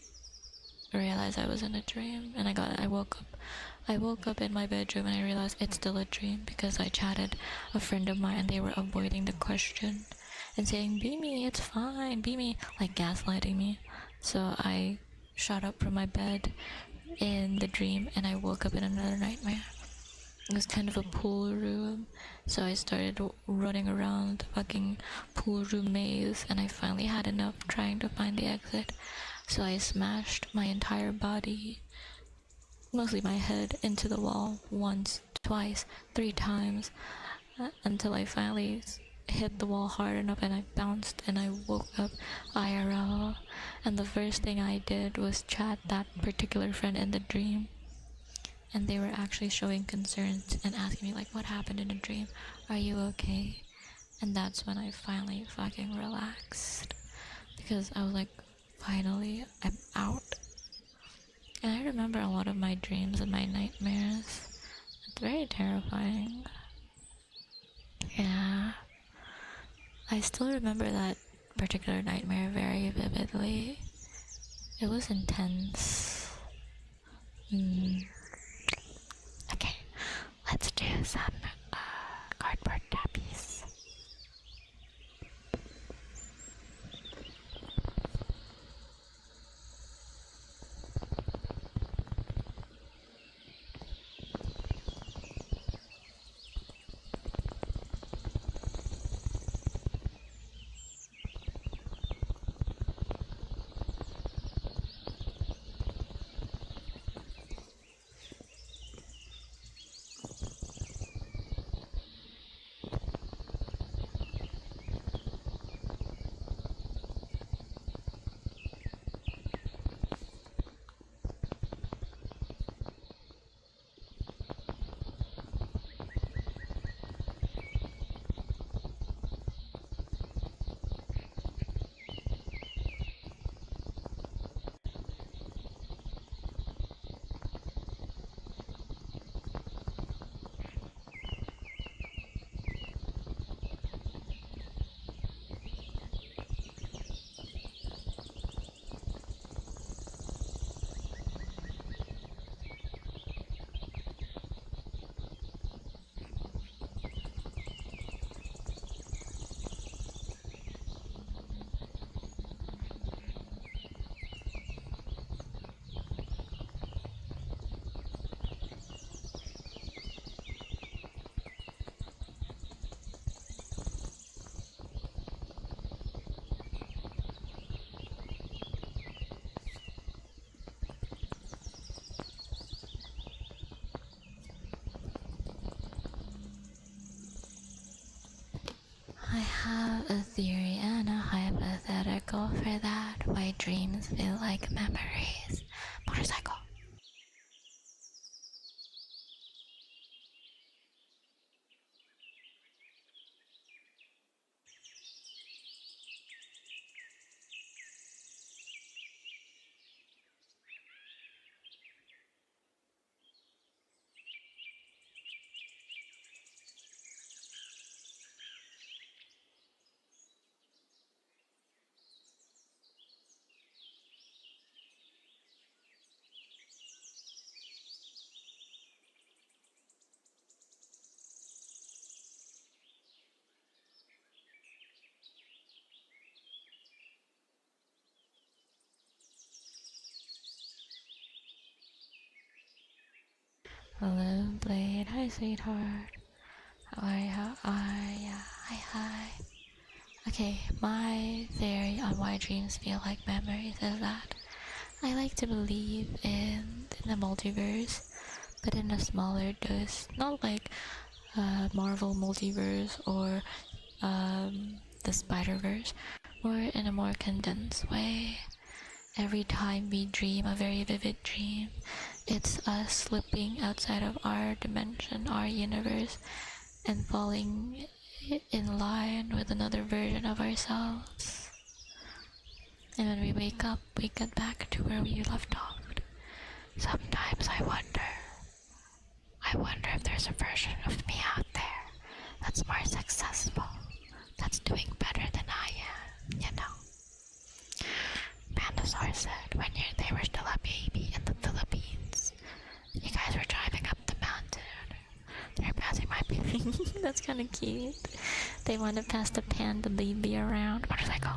realized I was in a dream, and I woke up in my bedroom and I realized it's still a dream because I chatted a friend of mine and they were avoiding the question and saying, "Be me, it's fine, be me," like gaslighting me. So I shot up from my bed in the dream and I woke up in another nightmare. It was kind of a pool room, so I started running around the fucking pool room maze and I finally had enough trying to find the exit. So I smashed my entire body, mostly my head, into the wall once, twice, 3 times, until I finally hit the wall hard enough and I bounced and I woke up IRL. And the first thing I did was chat that particular friend in the dream. And they were actually showing concerns and asking me like, what happened in the dream? Are you okay? And that's when I finally fucking relaxed. Because I was like, finally, I'm out. And I remember a lot of my dreams and my nightmares. It's very terrifying. Yeah. I still remember that particular nightmare very vividly. It was intense. Okay, let's do some cardboard tappies. I have a theory and a hypothetical for that. Why dreams feel like memories. Motorcycle. Hello, Blade. Hi, sweetheart. How are you? How are ya? Hi, hi. Okay, my theory on why dreams feel like memories is that I like to believe in the multiverse, but in a smaller dose. Not like Marvel multiverse or the Spider-Verse, or in a more condensed way. Every time we dream a very vivid dream, it's us slipping outside of our dimension, our universe, and falling in line with another version of ourselves. And when we wake up, we get back to where we left off. Sometimes I wonder if there's a version of me out there that's more successful, that's doing better than I am, you know. Pandasaur said when they were still a baby in the Philippines, you guys were driving up the mountain. They're passing my baby. That's kind of cute. They want to pass the panda baby around. Motorcycle.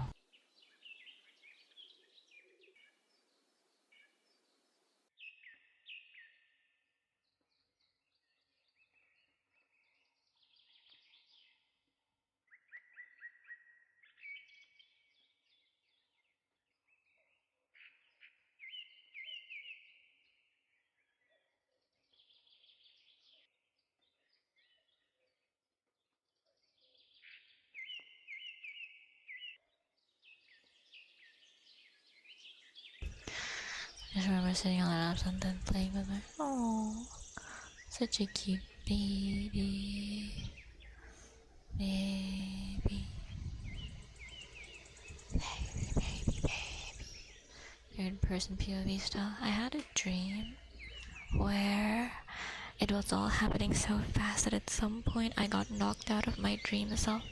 I just remember sitting on the laps and then playing with my. Oh, such a cute baby. Baby. Baby, baby, baby. third person POV style. I had a dream where it was all happening so fast that at some point I got knocked out of my dream self,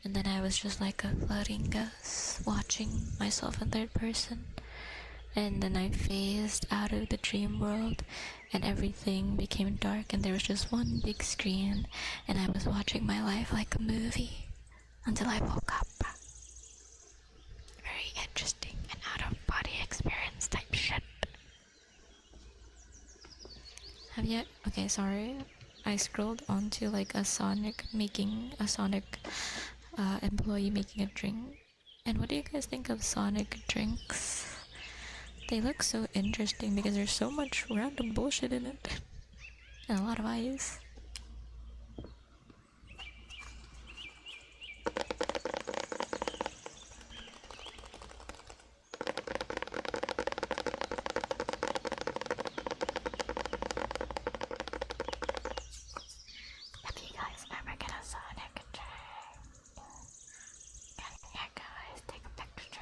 and then I was just like a floating ghost watching myself in third person. And then I phased out of the dream world and everything became dark and there was just one big screen and I was watching my life like a movie until I woke up. Very interesting and out of body experience type shit. Have you? Okay, sorry. I scrolled onto like a Sonic employee making a drink. And what do you guys think of Sonic drinks? They look so interesting because there's so much random bullshit in it. And a lot of ice. If you guys ever get a Sonic drink, can you guys take a picture?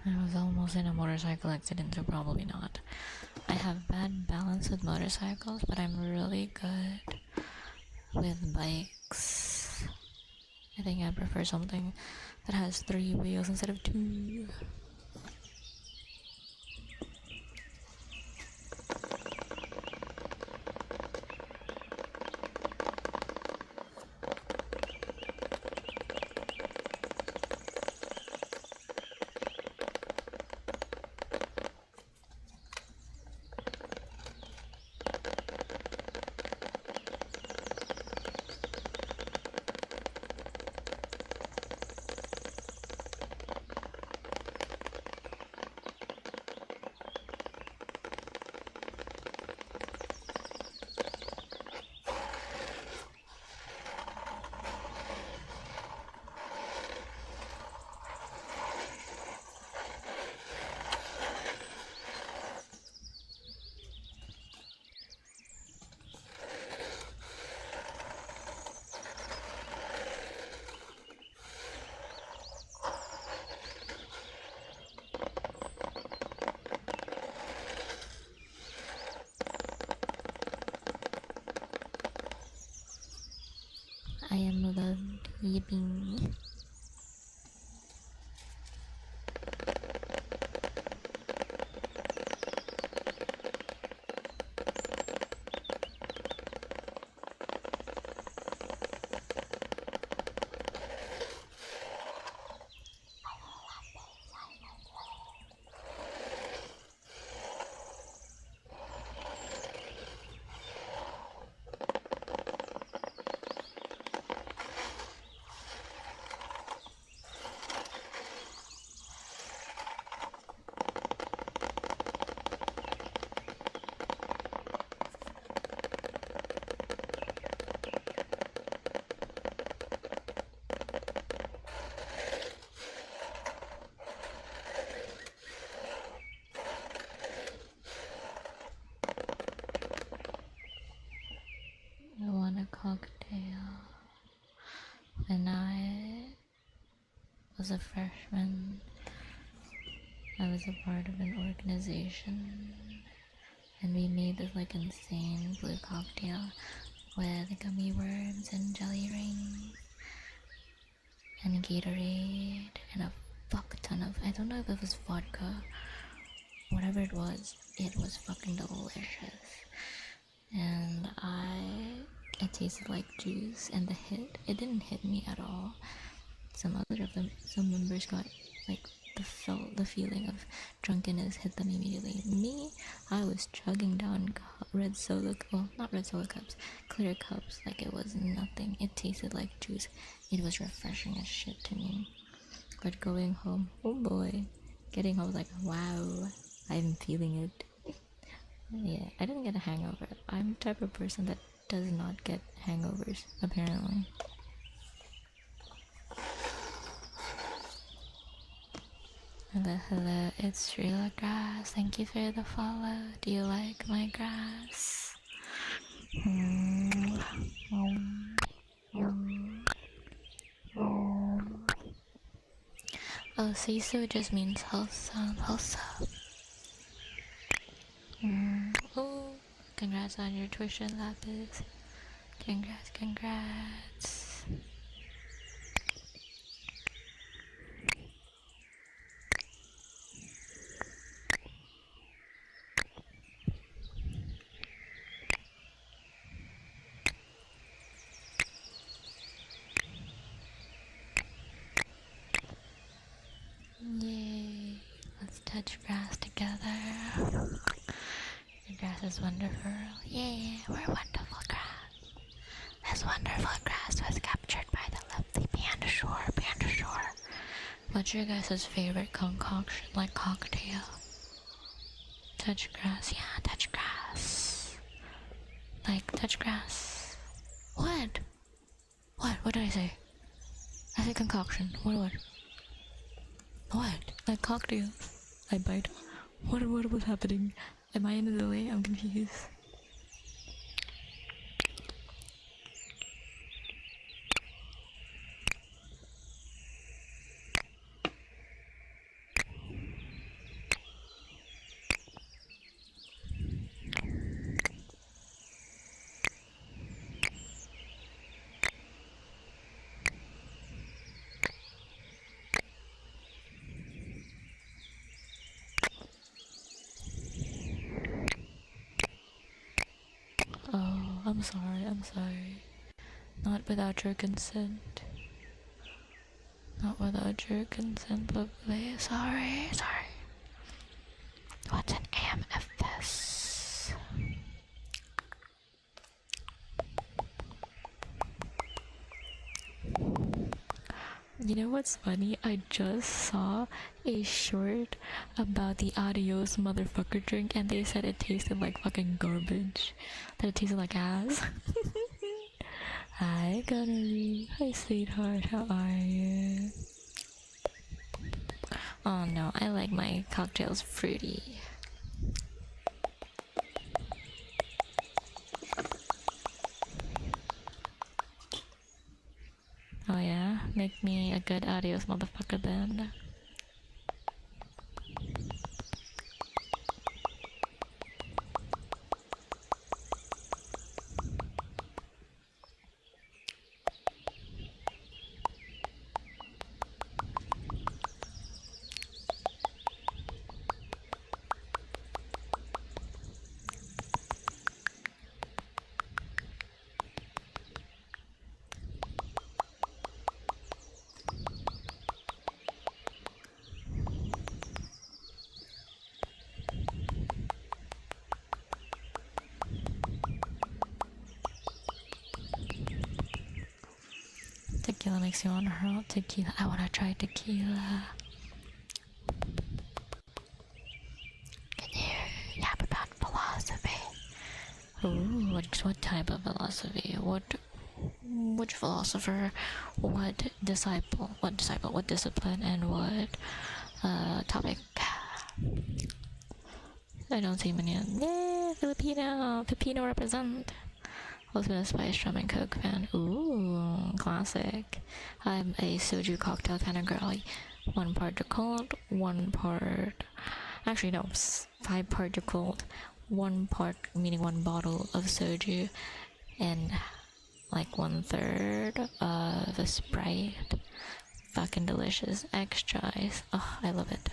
I was almost in a motorcycle accident, so probably not. I have bad balance with motorcycles, but I'm really good with bikes. I think I prefer something that has 3 wheels instead of 2. Yippee. I want a cocktail. When I was a freshman, I was a part of an organization, and we made this like insane blue cocktail with gummy worms and jelly rings and Gatorade and a fuck ton of, I don't know if it was vodka, whatever it was fucking delicious. And it tasted like juice, and it didn't hit me at all. Some members got like the feeling of drunkenness hit them immediately. Me, I was chugging down not red solo cups, clear cups like it was nothing. It tasted like juice. It was refreshing as shit to me. But going home, oh boy, getting home was like, wow, I'm feeling it. Yeah, I didn't get a hangover. I'm the type of person that does not get hangovers, apparently. Hello, it's Srila Grass. Thank you for the follow. Do you like my grass? Oh, Sisu just means wholesome. Oh, congrats on your tuition, Lapis. Congrats. Yay, let's touch grass together. The grass is wonderful. Yeah, we're wonderful grass. This wonderful grass was captured by the lovely Panda Shore. What's your guys' favorite concoction, like cocktail? Touch grass, yeah, touch grass. Like, touch grass. What? What did I say? I said concoction. What? Like cocktail. I bite. What was happening? Am I in a delay? I'm confused. Oh, I'm sorry. Not without your consent. Lovely. Sorry. What's an amethyst? You know what's funny? I just saw a short about the Adios motherfucker drink, and they said it tasted like fucking garbage. That it tasted like ass. Hi, Gunnery. Hi, sweetheart. How are you? Oh no, I like my cocktails fruity. Oh yeah? Make me a good Adios motherfucker then. makes you want to hurl tequila. I want to try tequila. Can you yap about philosophy? Ooh, what type of philosophy? Which philosopher? What discipline, and what topic? I don't see many. Yeah, Filipino represent. Also been a Spice Rum and Coke fan. Ooh, classic. I'm a soju cocktail kind of girl. 1 part Yakult, 1 part... Actually, no, 5 part Yakult, 1 part, meaning 1 bottle of soju, and like 1/3 of a Sprite. Fucking delicious. Extra ice. Oh, I love it.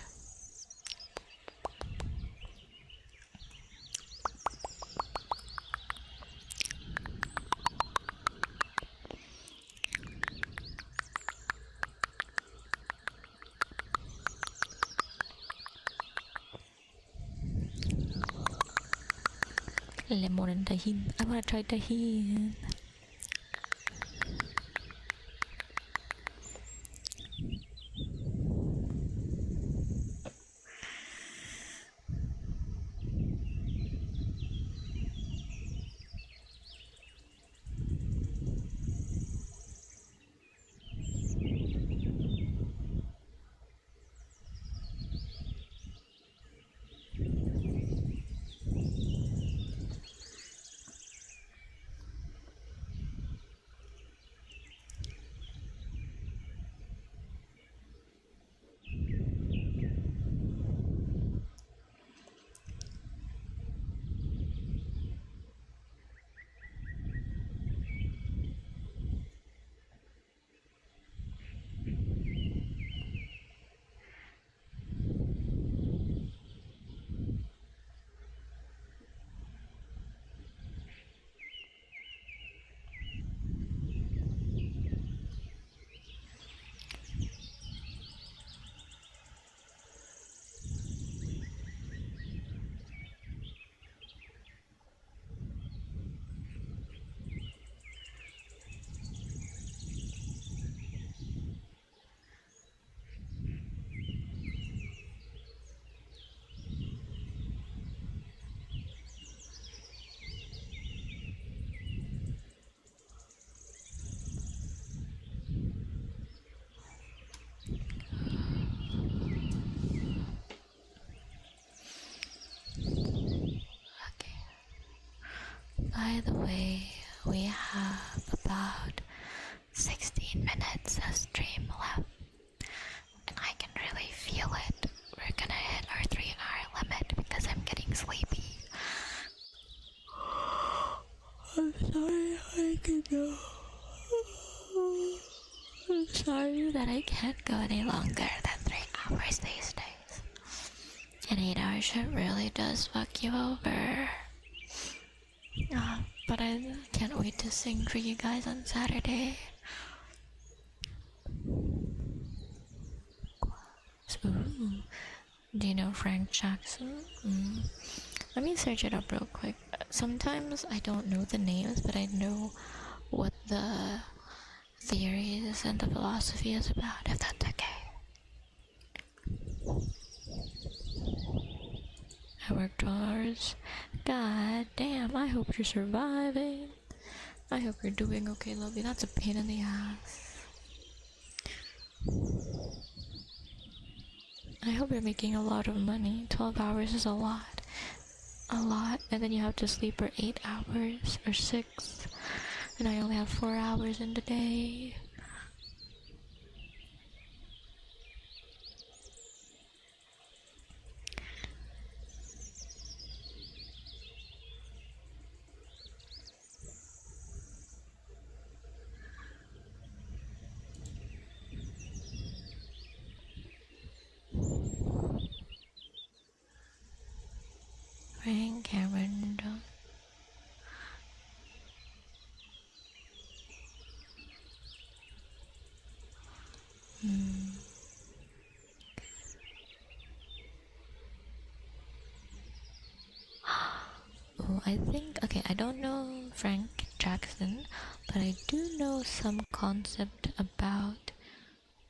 Lemon and tahini. I wanna try tahini. By the way, we have about 16 minutes of stream left, and I can really feel it. We're gonna hit our 3-hour limit because I'm getting sleepy. I'm sorry I can go. I'm sorry that I can't go any longer than 3 hours these days. An 8-hour shit really does fuck you over. But I can't wait to sing for you guys on Saturday. Ooh, do you know Frank Jackson? Let me search it up real quick. Sometimes I don't know the names, but I know what the theories and the philosophy is about, if that's okay. I work 12 hours. God damn, I hope you're surviving. I hope you're doing okay, lovey. That's a pain in the ass. I hope you're making a lot of money. 12 hours is a lot. A lot. And then you have to sleep for 8 hours or 6. And I only have 4 hours in the day. Frank Cameron. Oh, I think, okay, I don't know Frank Jackson, but I do know some concept about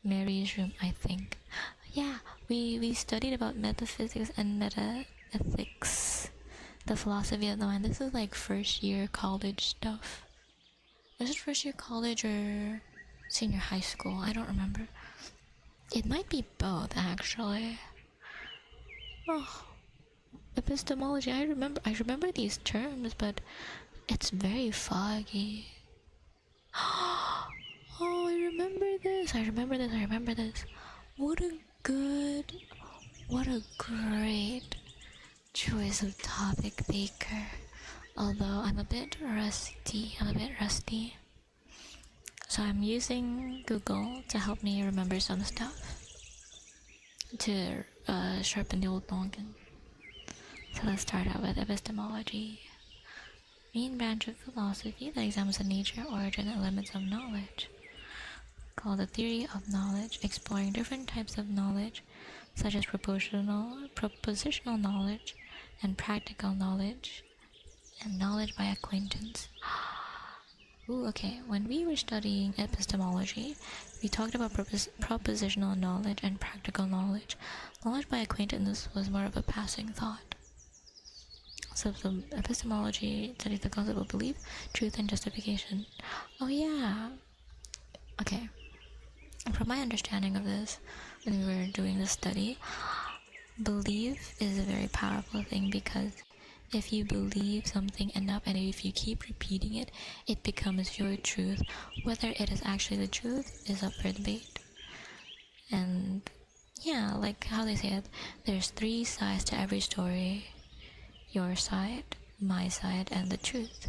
Mary's room, I think. Yeah, we studied about metaphysics and meta-ethics, the philosophy of the mind. This is like first year college stuff. Is it first year college or senior high school? I don't remember. It might be both, actually. Oh, epistemology. I remember these terms, but it's very foggy. Oh, I remember this. I remember this. What a great choice of topic, Baker. Although I'm a bit rusty. So I'm using Google to help me remember some stuff. To sharpen the old noggin. So let's start out with epistemology. Main branch of philosophy that examines the nature, origin, and limits of knowledge. Called the theory of knowledge, exploring different types of knowledge, such as propositional knowledge, and practical knowledge, and knowledge by acquaintance. Ooh, okay. When we were studying epistemology, we talked about propositional knowledge and practical knowledge. Knowledge by acquaintance was more of a passing thought. So epistemology studies the concept of belief, truth, and justification. Oh yeah. Okay. From my understanding of this, when we were doing this study, belief is a very powerful thing, because if you believe something enough and if you keep repeating it, it becomes your truth. Whether it is actually the truth is up for debate. And yeah, like how they say it, there's 3 sides to every story. Your side, my side, and the truth.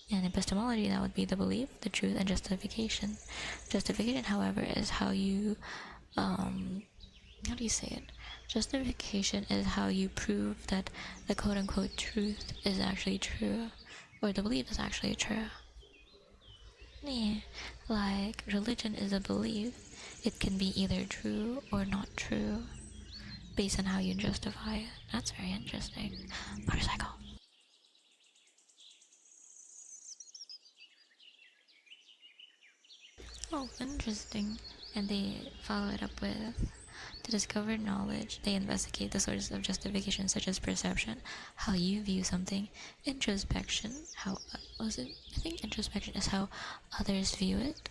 In epistemology, that would be the belief, the truth, and justification. Justification, however, is how you, how do you say it? Justification is how you prove that the quote-unquote truth is actually true, or the belief is actually true. Yeah, like religion is a belief. It can be either true or not true, based on how you justify it. That's very interesting. Motorcycle. Oh, interesting. And they follow it up with, to discover knowledge, they investigate the sources of justification, such as perception, how you view something, introspection, how was it? I think introspection is how others view it.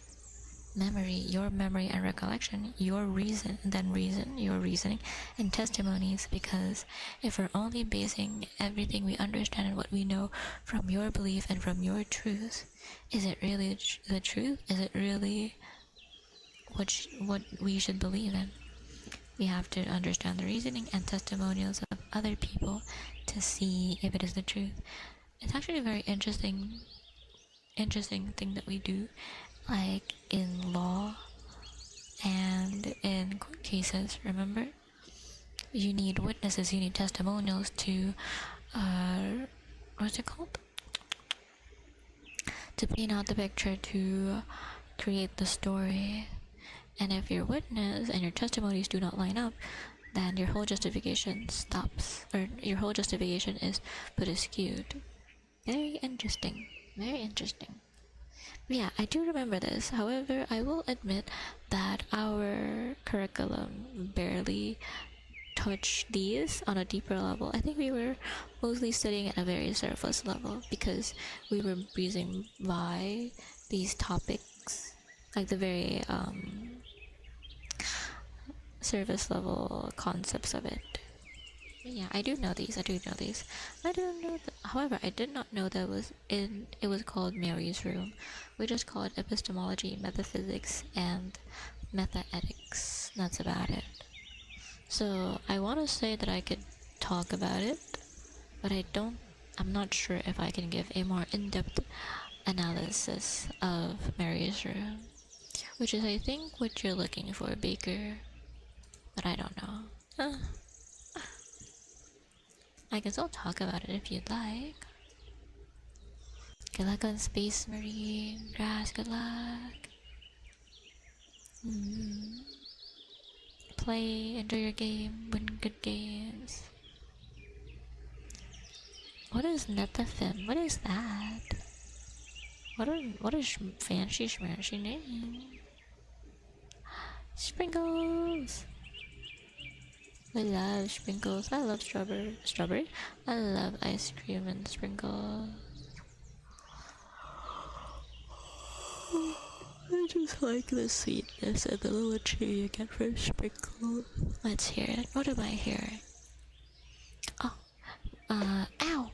Memory, your memory and recollection, your reason, and then your reasoning, and testimonies, because if we're only basing everything we understand and what we know from your belief and from your truth, is it really the truth? Is it really what we should believe in? We have to understand the reasoning and testimonials of other people to see if it is the truth. It's actually a very interesting thing that we do, like in law and in court cases. Remember, you need witnesses, you need testimonials to what's it called, to paint out the picture, to create the story. And if your witness and your testimonies do not line up, then your whole justification stops, or your whole justification is put askew. Very interesting. Yeah, I do remember this. However, I will admit that our curriculum barely touched these on a deeper level. I think we were mostly studying at a very surface level, because we were breezing by these topics, like the very surface level concepts of it. But yeah, I do know these. I don't know however, I did not know that it was called Mary's room. We just call it epistemology, metaphysics, and meta-ethics. That's about it. So I want to say that I could talk about it, but I'm not sure if I can give a more in-depth analysis of Mary's room, which is, I think, what you're looking for, Baker. But I don't know. I can still talk about it if you'd like. Good luck on Space Marine. Grass, good luck. Play, enjoy your game, win good games. What is Netafim? What is that? What a fancy schmancy name. Sprinkles. I love sprinkles. I love strawberry. I love ice cream and sprinkles. I just like the sweetness and the little chew you get from sprinkles. Let's hear it. What am I hearing? Oh, ow!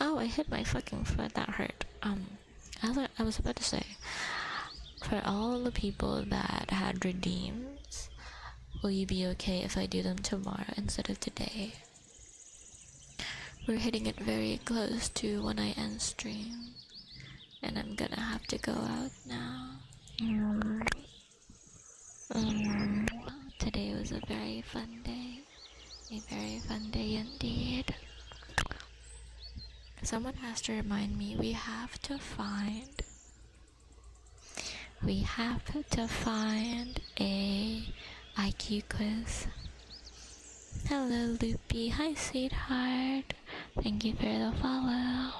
Ow, I hit my fucking foot. That hurt. I was about to say, for all the people that had redeems, will you be okay if I do them tomorrow instead of today? We're hitting it very close to when I end stream, and I'm gonna have to go out now. Today was a very fun day. A very fun day indeed. Someone has to remind me we have to find a IQ quiz. Hello Loopy, hi sweetheart. Thank you for the follow.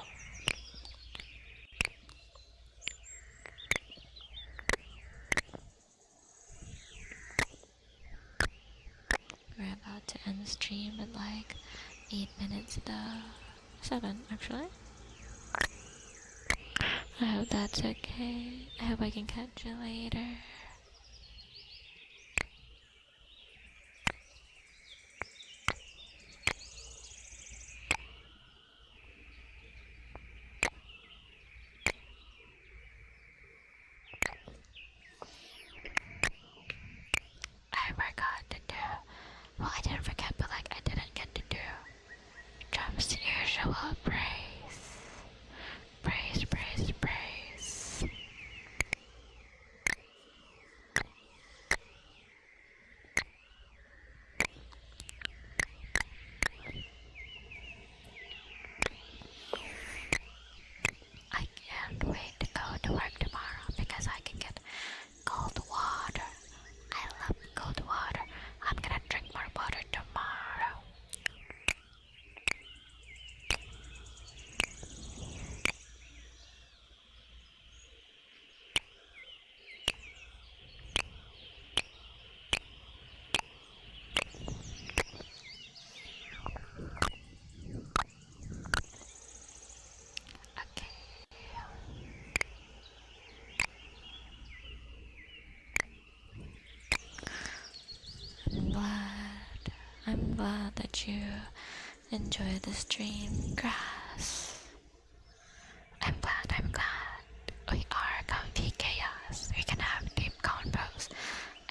We're about to end the stream in like 8 minutes though. 7 actually. I hope that's okay. I hope I can catch you later. I forgot to do. Well, I didn't forget, but like I didn't get to do Trump's usual praise. Praise, praise, praise. I can't wait to go to work tomorrow because I can get cold water. I love cold water. I'm gonna drink more water tomorrow. Okay. I'm glad that you enjoy the stream, grass. I'm glad. We are comfy chaos. We can have deep convos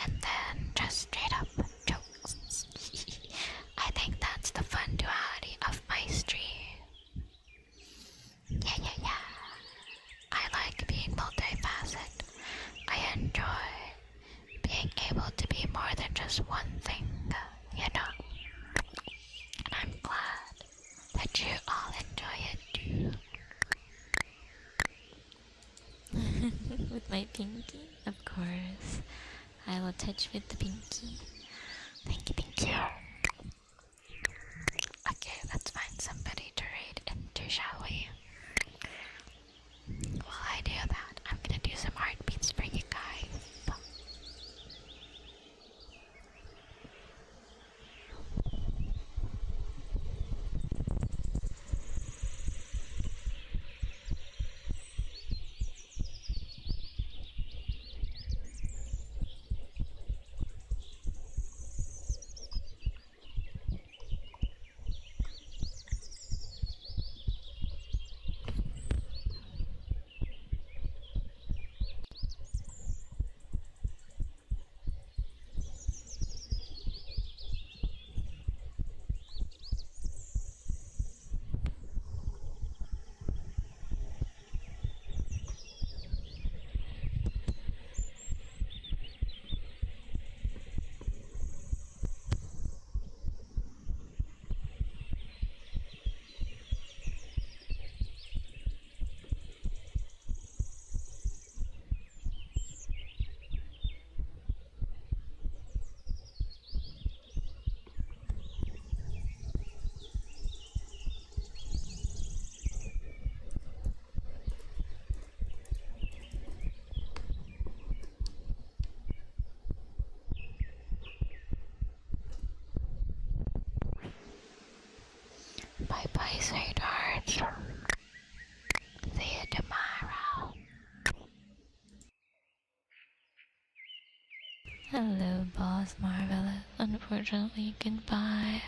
and then just straight up jokes. I think that's the fun duality of my stream. Yeah. I like being multifaceted. I enjoy being able to be more than just one thing, you know? And I'm glad that you all enjoy it too. With my pinky? Of course. I will touch with the pinky. Thank you. Okay, let's find somebody to raid into, shall we? While I do that, I'm gonna do some heartbeats for you guys. unfortunately, goodbye.